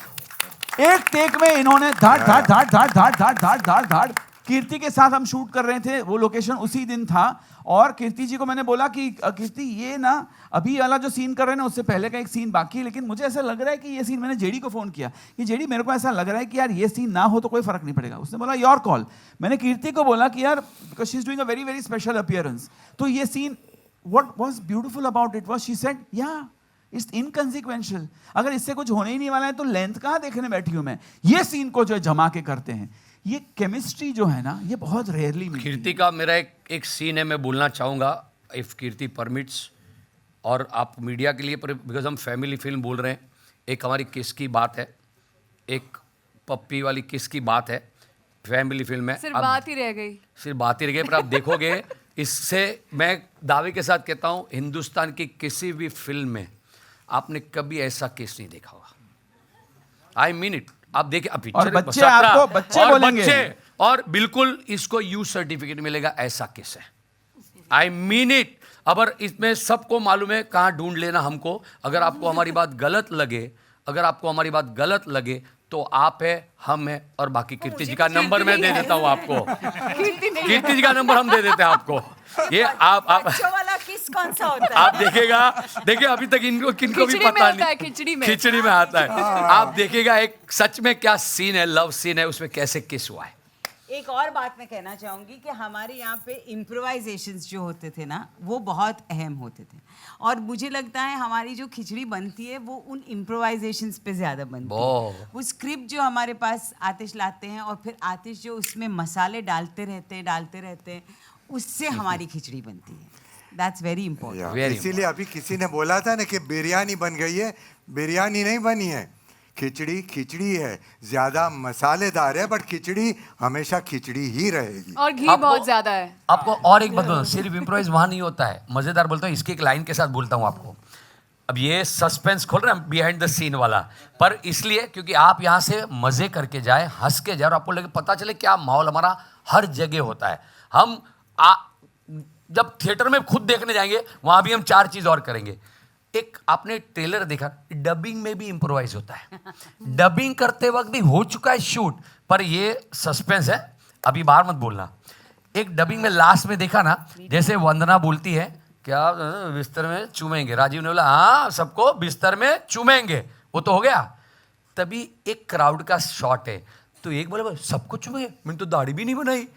एक टेक में इन्होंने धाड़ धाड़ धाड़ धाड़ धाड़ धाड़ धाड़ धाड़ धाड़। कीर्ति के साथ हम शूट कर रहे थे, वो लोकेशन उसी दिन था, और कीर्ति जी को मैंने बोला कि कीर्ति ये ना अभी वाला जो सीन कर रहे हैं ना उससे पहले का एक सीन बाकी है, लेकिन मुझे ऐसा लग रहा है कि ये सीन, मैंने जेडी को फोन किया कि जेडी मेरे को ऐसा लग रहा है कि यार ये सीन ना हो तो कोई फर्क नहीं पड़ेगा। उसने बोला योर कॉल। मैंने कीर्ति को बोला कि यार because she is doing a very very special appearance, तो ये scene what was beautiful about it was she said yeah it's inconsequential, अगर इससे कुछ होने ही नहीं वाला है तो लेंथ कहाँ देखने बैठी हूँ मैं। ये सीन को जो है जमा के करते हैं, ये केमिस्ट्री जो है ना ये बहुत रेयरली मिलती है। कीर्ति का मेरा एक सीन है, मैं बोलना चाहूँगा इफ़ कीर्ति परमिट्स, और आप मीडिया के लिए, बिकॉज हम फैमिली फिल्म बोल रहे हैं, एक हमारी किस की बात है, एक पप्पी वाली किस की बात है, फैमिली फिल्म है। सिर्फ बात ही रह गई, सिर्फ बात ही रह गई, पर आप देखोगे इससे मैं दावे के साथ कहता हूँ हिंदुस्तान की किसी भी फिल्म में आपने कभी ऐसा केस नहीं देखा होगा। आई मीन इट। आप देखिए अब और पिक्चर बच्चे आपको बच्चे बोलेंगे, और बिल्कुल इसको यू सर्टिफिकेट मिलेगा, ऐसा केस है। आई मीन इट। अगर इसमें सबको मालूम है कहाँ ढूंढ लेना हमको। अगर आपको हमारी बात गलत लगे, अगर आपको हमारी बात गलत लगे तो आप है, हम है, और बाकी कीर्ति जी का नंबर मैं दे देता हूँ आपको। कीर्ति जी का नंबर हम दे देते हैं आपको। ये आप बच्चों वाला किस कौन सा होता है? आप देखिएगा, देखिए अभी तक इनको किनको भी पता नहीं, खिचड़ी में आता है। आप देखिएगा एक सच में क्या सीन है, लव सीन है, उसमें कैसे किस हुआ है। एक और बात मैं कहना चाहूँगी कि हमारे यहाँ पे इम्प्रोवाइजेशंस जो होते थे ना वो बहुत अहम होते थे, और मुझे लगता है हमारी जो खिचड़ी बनती है वो उन इम्प्रोवाइजेशंस पे ज़्यादा बनती है। वो स्क्रिप्ट जो हमारे पास आतिश लाते हैं और फिर आतिश जो उसमें मसाले डालते रहते हैं उससे हमारी खिचड़ी बनती है। That's very important. इसीलिए अभी किसी ने बोला था ना कि बिरयानी बन गई है, बिरयानी नहीं बनी है, खिचड़ी खिचड़ी है, ज्यादा मसालेदार है बट खिचड़ी हमेशा खिचड़ी ही रहेगी। और घी बहुत ज्यादा है। आपको और एक बात बोलूं, सिर्फ इम्प्रोवाइज वहां नहीं होता है, मजेदार बोलता हूँ, इसकी एक लाइन के साथ बोलता हूँ आपको। अब ये सस्पेंस खोल रहे हैं बिहाइंड द सीन वाला, पर इसलिए क्योंकि आप यहाँ से मजे करके जाए, हंस के जाए, और आपको लगे पता चले क्या माहौल हमारा हर जगह होता है। हम जब थिएटर में खुद देखने जाएंगे वहां भी हम 4 चीज और करेंगे। एक आपने ट्रेलर देखा, डबिंग में भी इम्प्रोवाइज होता है। डबिंग करते वक्त भी हो चुका है शूट, पर ये सस्पेंस है, अभी बाहर मत बोलना। एक डबिंग में लास्ट में देखा ना, जैसे वंदना बोलती है क्या बिस्तर में चूमेंगे, राजीव ने बोला हाँ सबको बिस्तर में चूमेंगे, वो तो हो गया। तभी एक क्राउड का शॉट है, तो एक बोले सबको चूमेंगे, मैंने तो दाढ़ी भी नहीं बनाई।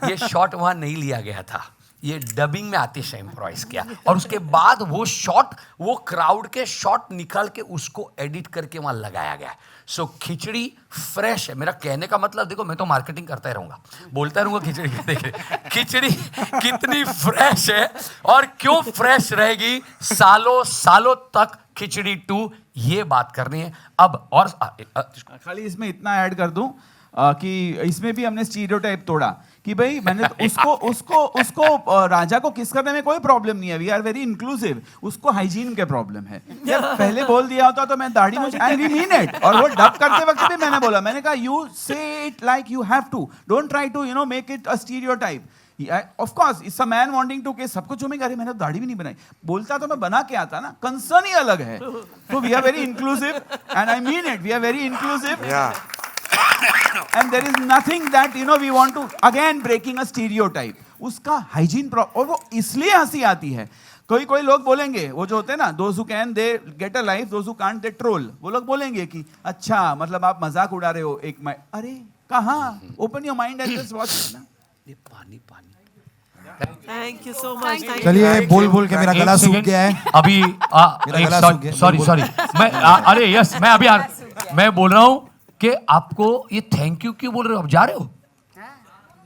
ये शॉट वहां नहीं लिया गया था, ये डबिंग में आतिश इम्प्रोवाइज किया, और उसके बाद वो शॉट, वो क्राउड के शॉट निकाल के उसको एडिट करके वहां लगाया गया। सो खिचड़ी फ्रेश है। मेरा कहने का मतलब देखो, मैं तो मार्केटिंग करता ही रहूंगा, बोलता रहूंगा खिचड़ी की। देखिए खिचड़ी कितनी फ्रेश है, और क्यों फ्रेश रहेगी सालों सालों तक। खिचड़ी 2 ये बात करनी है अब। और खाली इसमें इतना ऐड कर दूं कि इसमें भी हमने स्टीरियोटाइप तोड़ा कि भाई मैंने तो उसको राजा को किस करने में कोई प्रॉब्लम नहीं है, वी आर वेरी इंक्लूसिव, उसको हाइजीन के प्रॉब्लम है। जब पहले बोल दिया होता तो मैं दाढ़ी मुझे, एंड वी मीन इट। और वो डब करते वक्त भी मैंने बोला, मैंने कहा you say it like you have to, don't try to you know make it a stereotype. Of course it's a man wanting to के सबको चूमेंगे, अरे मैंने तो दाढ़ी भी नहीं बनाई, बोलता तो मैं बना के आता ना, कंसर्न ही अलग है। तो we are very inclusive and I mean it, we are very inclusive. And there is nothing that you know we want to again breaking a stereotype. उसका हाइजीन और वो इसलिए हंसी आती है। कोई लोग बोलेंगे, वो जो होते हैं ना, those who can they get a life, those who can't they troll, वो लोग बोलेंगे कि अच्छा मतलब आप मजाक उड़ा रहे हो एक अरे कहाँ, open your mind and just watch ना। ये पानी थैंक यू सो मच। चलिए बोल के मेरा गला सूख गया है अभी। सॉरी मैं अरे यस मैं अभी मैं बोल रहा हूँ कि आपको ये थैंक यू क्यों बोल रहे हो, अब जा रहे हो?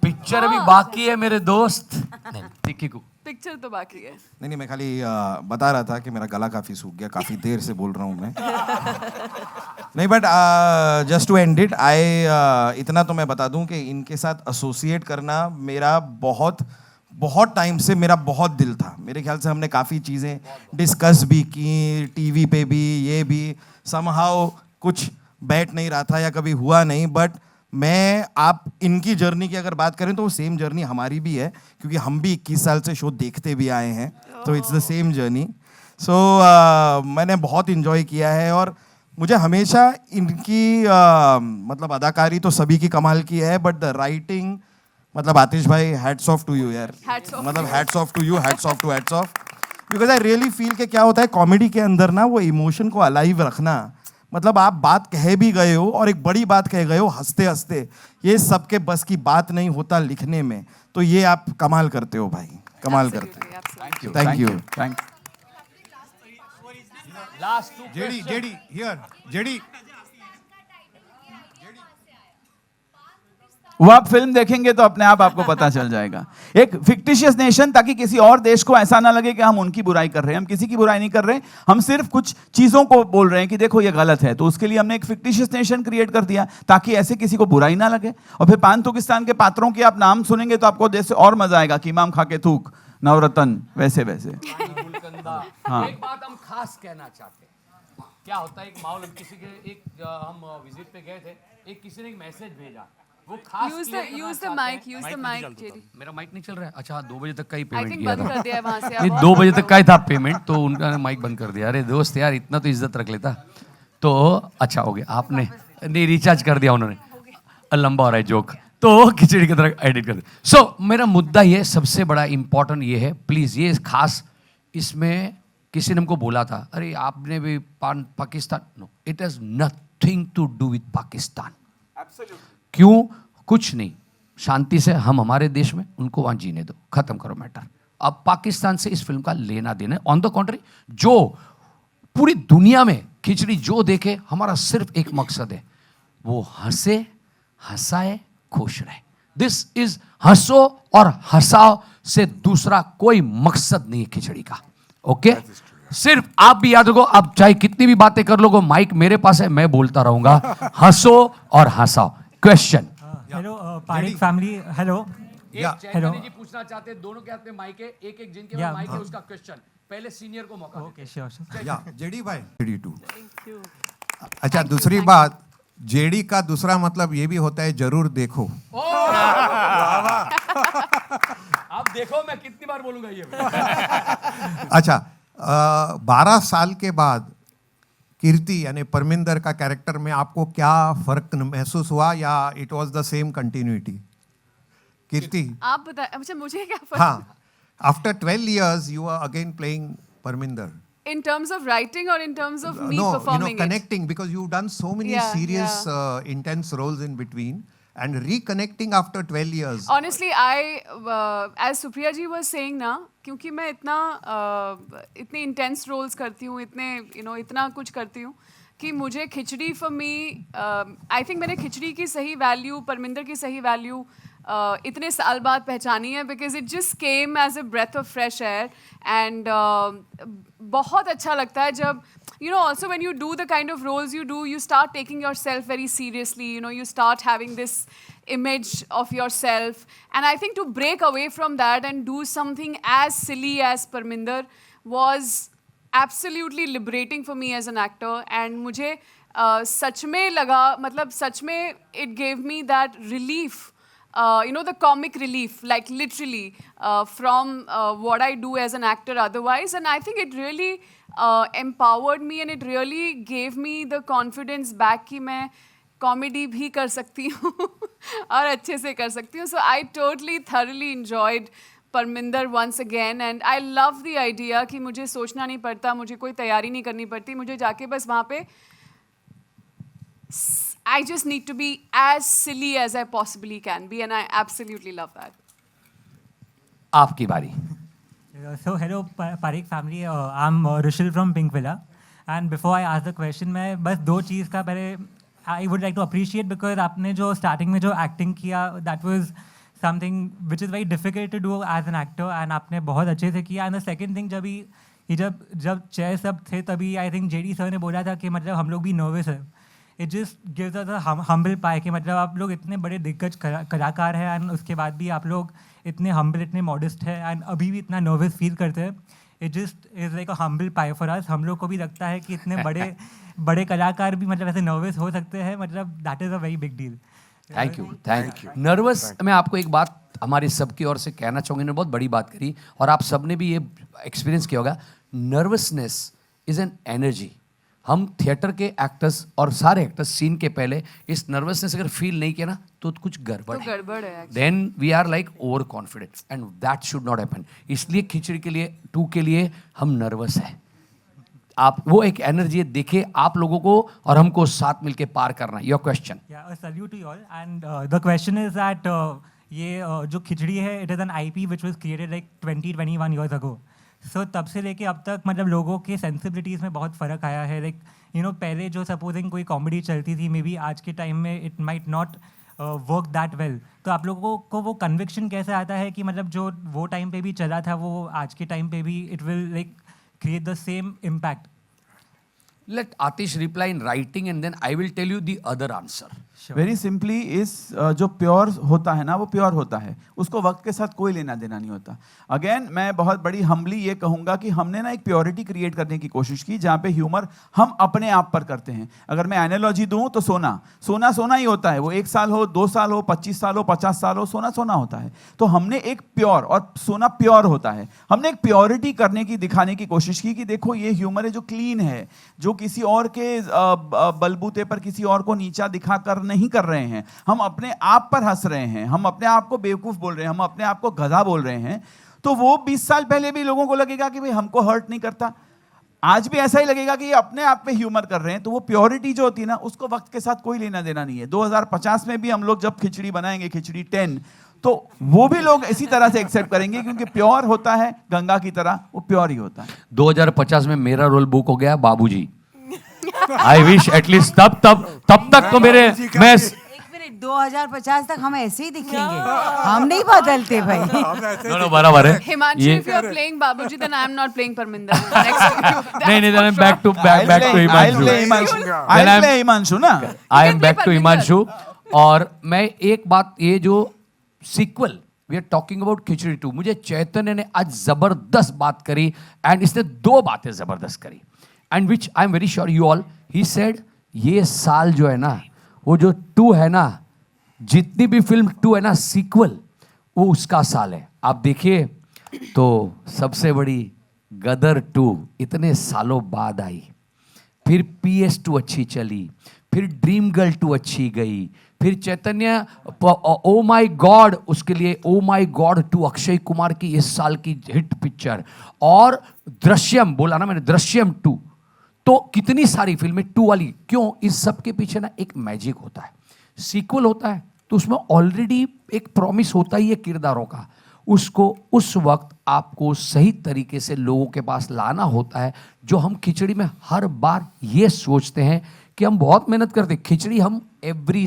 पिक्चर अभी बाकी है मेरे दोस्त। पिक्चर तो बाकी है। नहीं मैं खाली बता रहा था कि मेरा गला काफी सूख गया, काफी देर से बोल रहा हूँ मैं। नहीं but just to end it, इतना तो मैं बता दूं कि इनके साथ एसोसिएट करना मेरा बहुत टाइम से मेरा बहुत दिल था। मेरे ख्याल से हमने काफ़ी चीज़ें डिस्कस भी की, टीवी पे भी, ये भी समहाउ कुछ बैठ नहीं रहा था या कभी हुआ नहीं। बट मैं आप इनकी जर्नी की अगर बात करें तो वो सेम जर्नी हमारी भी है, क्योंकि हम भी 21 साल से शो देखते भी आए हैं, तो इट्स द सेम जर्नी। सो मैंने बहुत इन्जॉय किया है, और मुझे हमेशा इनकी मतलब अदाकारी तो सभी की कमाल की है, बट द राइटिंग, मतलब आतिश भाई हैट्स ऑफ टू यू यार, Hats off. मतलब hats off to you, hats off because I really feel कि क्या होता है कॉमेडी के अंदर ना, वो इमोशन को अलाइव रखना, मतलब आप बात कह भी गए हो और एक बड़ी बात कह गए हो हंसते हंसते, ये सबके बस की बात नहीं होता लिखने में, तो ये आप कमाल करते हो भाई, कमाल करते हो। Thank you. Last two JD, questions. JD, here, JD. वो आप फिल्म देखेंगे तो अपने आप आपको पता चल जाएगा। एक फिक्टिशियस नेशन, ताकि किसी और देश को ऐसा ना लगे कि हम उनकी बुराई कर रहे हैं। हम किसी की बुराई नहीं कर रहे, हम सिर्फ कुछ चीजों को बोल रहे हैं कि देखो ये गलत है, तो उसके लिए हमने एक फिक्टिशियस नेशन क्रिएट कर दिया ताकि ऐसे किसी को बुराई ना लगे। और फिर पान तुर्किस्तान के पात्रों के आप नाम सुनेंगे तो आपको देश से और मजा आएगा कि इमाम खा के थूक, नवरत्न, वैसे वैसे। हाँ। एक बात हम खास कहना चाहते हैं, क्या होता है एक माहौल, किसी के एक हम विजिट पे गए थे, एक किसी ने एक मैसेज भेजा, वो खास Use clear the करना use the चाहते mic, हैं। use the mic, JD. मेरा माइक नहीं चल रहा है? अच्छा 2 बजे तक का ही I पेमेंट think किया बंद कर दिया है वहाँ से नहीं अब। 2 बजे तक का ही था पेमेंट, तो उनका माइक बंद कर दिया। अरे दोस्त यार, इतना तो इज्जत रख लेता। तो अच्छा हो गया, आपने नहीं रिचार्ज कर दिया उन्होंने, लंबा हो रहा है जोक, तो खिचड़ी की तरह एडिट कर दिया। सो मेरा मुद्दा ये सबसे बड़ा इंपॉर्टेंट ये है, प्लीज ये खास, इसमें किसी ने हमको बोला था, अरे आपने भी Pakistan, no, it has nothing to do with Pakistan. क्यों? कुछ नहीं, शांति से हम हमारे देश में, उनको वहां जीने दो, खत्म करो मैटर। अब पाकिस्तान से इस फिल्म का लेना देना, ऑन द कॉन्ट्री, जो पूरी दुनिया में खिचड़ी जो देखे, हमारा सिर्फ एक मकसद है, वो हंसे, हंसाए, खुश रहे। दिस इज हंसो और हंसाओ से दूसरा कोई मकसद नहीं है खिचड़ी का। ओके सिर्फ आप भी याद रखो, आप चाहे कितनी भी बातें कर लोगे, माइक मेरे पास है, मैं बोलता रहूंगा, हंसो और हंसाओ। Question. Hello Parikh family, hello. Hello ji पूछना चाहते हैं, दोनों के हाथ में माइक है, एक जिनके पास माइक है उसका क्वेश्चन, पहले सीनियर को मौका। Okay sure. या जेडी भाई, जेडी 2। अच्छा, दूसरी बात, जेडी का दूसरा मतलब ये भी होता है जरूर देखो। आप देखो, मैं कितनी बार बोलूंगा ये। अच्छा, 12 साल के बाद कीर्ति यानी परमिंदर का कैरेक्टर में आपको क्या फर्क महसूस हुआ, या it was the same continuity? Kirti, आप बताएं। अच्छा मुझे क्या फर्क? हाँ, after 12 years you are again playing Parminder. In terms of writing or in terms of me No, performing it? connecting, because you've done so many Yeah, serious intense roles in between, and reconnecting after 12 years. Honestly, as Supriya ji was saying ना, क्योंकि मैं इतने intense roles करती हूँ, इतना कुछ करती हूँ कि मुझे खिचड़ी for me, I think मैंने खिचड़ी की सही value, परमिंदर की सही value इतने साल बाद पहचानी है, because it just came as a breath of fresh air, and बहुत अच्छा लगता है जब, also when you do the kind of roles you do, you start taking yourself very seriously, you start having this image of yourself, and I think to break away from that and do something as silly as Parminder was absolutely liberating for me as an actor, and मुझे सच में लगा, मतलब सच में it gave me that relief, the comic relief, like literally from what I do as an actor otherwise, and I think it really empowered me, and it really gave me the confidence back कि मैं comedy भी कर सकती हूँ और अच्छे से कर सकती हूँ. So I totally thoroughly enjoyed Parminder once again, and I love the idea कि मुझे सोचना नहीं पड़ता, मुझे कोई तैयारी नहीं करनी पड़ती, मुझे जाके बस वहाँ पे I just need to be as silly as I possibly can be, and I absolutely love that. आपकी बारी. So hello Parik family, I'm Rishil from Pink Villa, and before I ask the question, मैं बस दो चीज़ का पहले I would like to appreciate, because आपने जो starting में जो acting किया, that was something which is very difficult to do as an actor, and आपने बहुत अच्छे से किया. And the second thing, जब चेयर सब थे तभी I think JD sir ने बोला था कि मतलब हम लोग भी nervous हैं. It just gives us a humble pie कि मतलब आप लोग इतने बड़े दिग्गज कलाकार हैं, and उसके बाद भी आप लोग इतने humble, इतने modest हैं, and अभी भी इतना nervous feel करते हैं. It just is like a humble pie for us. हम लोग को भी लगता है कि इतने बड़े कलाकार भी मतलब ऐसे nervous हो सकते हैं, मतलब that is a very big deal. Thank you. Nervous, मैं आपको एक बात हमारी सबकी ओर से कहना चाहूँगी, ने बहुत बड़ी बात करी और आप सबने भी ये एक्सपीरियंस किया होगा. Nervousness is an energy. हम थिएटर के एक्टर्स और सारे एक्टर्स सीन के पहले इस नर्वसनेस अगर फील नहीं किया ना तो कुछ गड़बड़ तो है, गड़बड़ है actually। Then we are like overconfident and that should not happen. इसलिए खिचड़ी के लिए 2 के लिए हम नर्वस है। आप वो एक एनर्जी देखे आप लोगों को और हमको साथ मिलके पार करना। Your question. Yeah, a salute to you all. And the question is that ये जो खिचड़ी है, it is an IP which was created like 21 years ago. So तब से लेके अब तक मतलब लोगों के सेंसिबिलिटीज़ में बहुत फ़र्क आया है। लाइक यू नो पहले जो सपोजिंग कोई कॉमेडी चलती थी, मे बी आज के टाइम में it might not work that well. तो आप लोगों को वो कन्विक्शन कैसे आता है कि मतलब जो वो टाइम पे भी चला था वो आज के टाइम पे भी it will like create the same impact? Let Atish reply in writing and then I will tell you the other answer. Very simply इस जो प्योर होता है ना वो प्योर होता है, उसको वक्त के साथ कोई लेना देना नहीं होता। अगेन मैं बहुत बड़ी हम्बली ये कहूँगा कि हमने ना एक प्योरिटी क्रिएट करने की कोशिश की जहाँ पे ह्यूमर हम अपने आप पर करते हैं। अगर मैं एनालॉजी दूँ तो सोना ही होता है, वो 1 साल हो 2 साल हो 25 साल हो 50 साल हो सोना होता है। तो हमने एक प्योर, और सोना प्योर होता है, हमने एक प्योरिटी करने की दिखाने की कोशिश की कि देखो ये ह्यूमर है जो क्लीन है, जो किसी और के बलबूते पर किसी और को नीचा दिखाकर नहीं कर रहे हैं। हम अपने आप पर हंस रहे हैं, हम अपने आप को बेवकूफ बोल रहे हैं, हम अपने आप को गधा बोल रहे हैं। तो वो 20 साल पहले भी लोगों को लगेगा कि भाई हमको हर्ट नहीं करता, आज भी ऐसा ही लगेगा कि ये अपने आप पे ह्यूमर कर रहे हैं। तो वो प्योरिटी जो होती है ना उसको वक्त के साथ कोई लेना देना नहीं है। 2050 में भी हम लोग जब खिचड़ी बनाएंगे, खिचड़ी 10, तो वो भी लोग इसी तरह से एक्सेप्ट करेंगे क्योंकि प्योर होता है, गंगा की तरह वो प्योर ही होता है। 2050 में मेरा रोल बुक हो गया बाबूजी। आई विश एटलीस्ट तब तक तो मेरे मैं 2050 तक हम ऐसे ही दिखेंगे, हम नहीं बदलते भाई। नो बराबर है। Himanshu, if you are playing Babuji, then I am not playing Parminder. Next to you. नहीं then I'm back to Himanshu। I'll play Himanshu ना। I am back to Himanshu। और मैं एक बात, ये जो sequel we are talking about Khichdi 2, मुझे चैतन्य ने आज जबरदस्त बात करी एंड इसने 2 बातें जबरदस्त करी and which I am very sure you all, he said ये साल जो है ना वो जो 2 है ना, जितनी भी फिल्म 2 है ना सीक्वल, वो उसका साल है। आप देखिए तो सबसे बड़ी गदर 2 इतने सालों बाद आई, फिर PS2 अच्छी चली, फिर ड्रीम गर्ल 2 अच्छी गई, फिर चैतन्य ओ माई गॉड, उसके लिए ओ माई गॉड 2 अक्षय कुमार की इस साल की हिट पिक्चर, और दृश्यम बोला ना मैंने, दृश्यम 2। तो कितनी सारी फिल्में 2 वाली, क्यों? इस सब के पीछे ना एक मैजिक होता है। सीक्वल होता है तो उसमें ऑलरेडी एक प्रॉमिस होता ही है किरदारों का, उसको उस वक्त आपको सही तरीके से लोगों के पास लाना होता है। जो हम खिचड़ी में हर बार ये सोचते हैं कि हम बहुत मेहनत करते हैं। खिचड़ी हम एवरी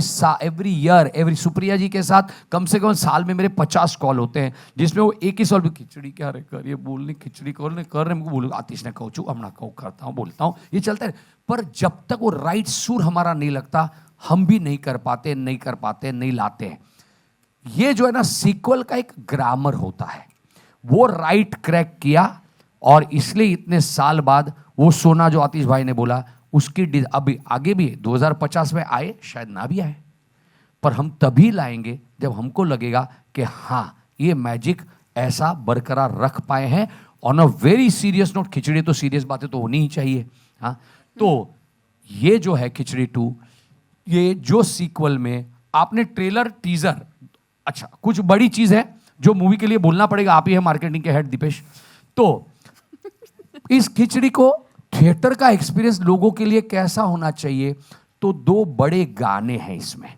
ईयर सुप्रिया जी के साथ कम से कम साल में मेरे 50 कॉल होते हैं, जिसमें वो एक ही सॉल्व खिचड़ी क्या रे कर, ये बोलने खिचड़ी कर रहे हमको बोलो, आतिश ने कहो चू हम ना कहो, करता हूँ बोलता हूँ, ये चलता है। पर जब तक वो राइट सुर हमारा नहीं लगता हम भी नहीं कर पाते, नहीं लाते हैं। ये जो है ना सीक्वल का एक ग्रामर होता है, वो राइट क्रैक किया और इसलिए इतने साल बाद वो सोना जो आतिश भाई ने बोला उसकी अभी आगे भी 2050 में आए, शायद ना भी आए, पर हम तभी लाएंगे जब हमको लगेगा कि हाँ ये मैजिक ऐसा बरकरार रख पाए हैं। On a very serious note, Khichdi तो सीरियस बातें तो होनी ही चाहिए। हाँ, तो ये जो है खिचड़ी 2, ये जो सीक्वल में आपने ट्रेलर टीजर, अच्छा कुछ बड़ी चीज है जो मूवी के लिए बोलना पड़ेगा, आप ही है मार्केटिंग के हेड दीपेश। तो इस खिचड़ी को थिएटर का एक्सपीरियंस लोगों के लिए कैसा होना चाहिए, तो 2 बड़े गाने हैं इसमें।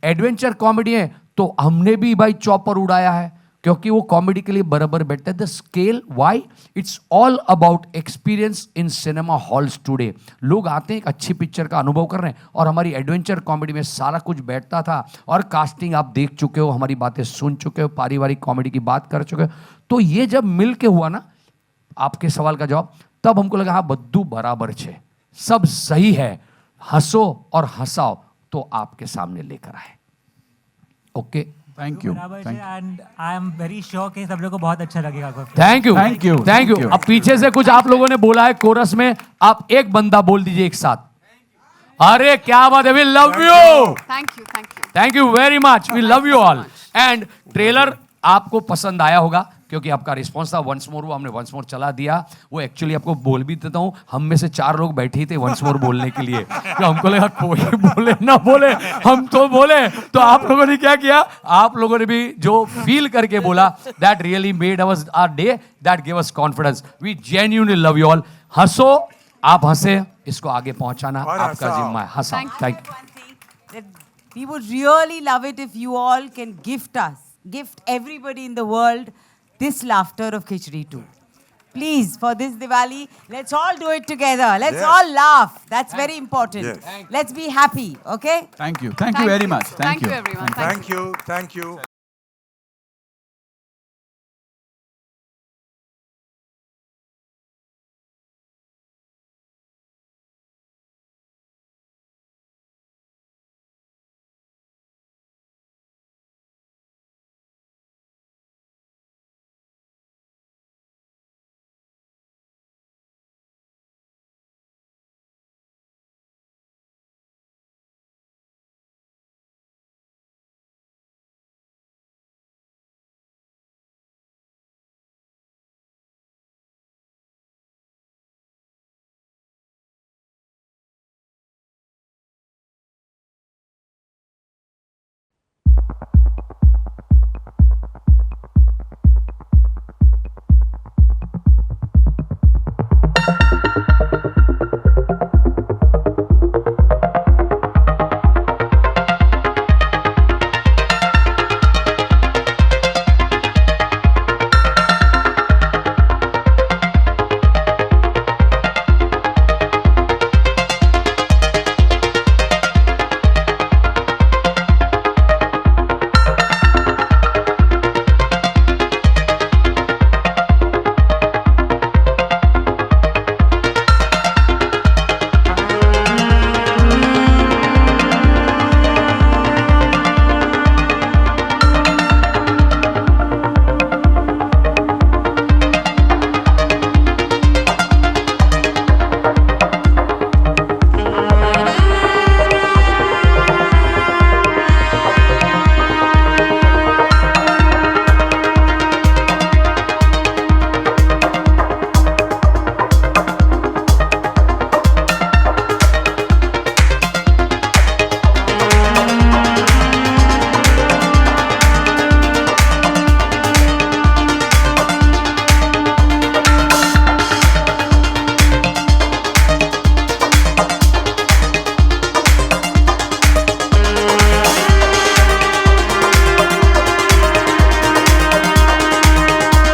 एडवेंचर कॉमेडी है तो हमने भी भाई चॉपर उड़ाया है क्योंकि वो कॉमेडी के लिए बराबर बैठता है। The scale why, it's all about experience in cinema halls today. लोग आते हैं एक अच्छी पिक्चर का अनुभव कर रहे हैं, और हमारी एडवेंचर कॉमेडी में सारा कुछ बैठता था, और कास्टिंग आप देख चुके हो, हमारी बातें सुन चुके हो, पारिवारिक कॉमेडी की बात कर चुके हो। तो ये जब मिल के हुआ ना, आपके सवाल का जवाब, तब हमको लगा हाँ बद्दू बराबर छे, सब सही है, हंसो और हंसाओ तो आपके सामने लेकर आए। Okay, thank you and I am very sure कि सब लोगों को बहुत अच्छा लगेगा। Thank you. अब पीछे से कुछ आप लोगों ने बोला है कोरस में, आप एक बंदा बोल दीजिए एक साथ। अरे क्या बात है, we love you, thank you very much, we love you all. And trailer आपको पसंद आया होगा क्योंकि आपका रिस्पॉन्स था वंस मोर, वो हमने वंस मोर चला दिया। वो एक्चुअली आपको बोल भी देता हूँ, हम में से 4 लोग बैठे ही थे वंस मोर बोलने के लिए, तो हमको लगा कोई बोले ना बोले, हम तो बोले। तो आप लोगों ने क्या किया, आप लोगों ने भी जो फील करके बोला, that really made our day, that give us confidence. We genuinely love you all. हंसो, आप हंसे, इसको आगे पहुंचाना आपका जिम्मा है। हंसा। Thank you. We would really love it if you all can gift everybody in the world this laughter of Khichdi 2. Please, for this Diwali, let's all do it together. Let's all laugh. That's very important. Let's be happy, okay? Thank you very much. Thank you everyone. Thank you.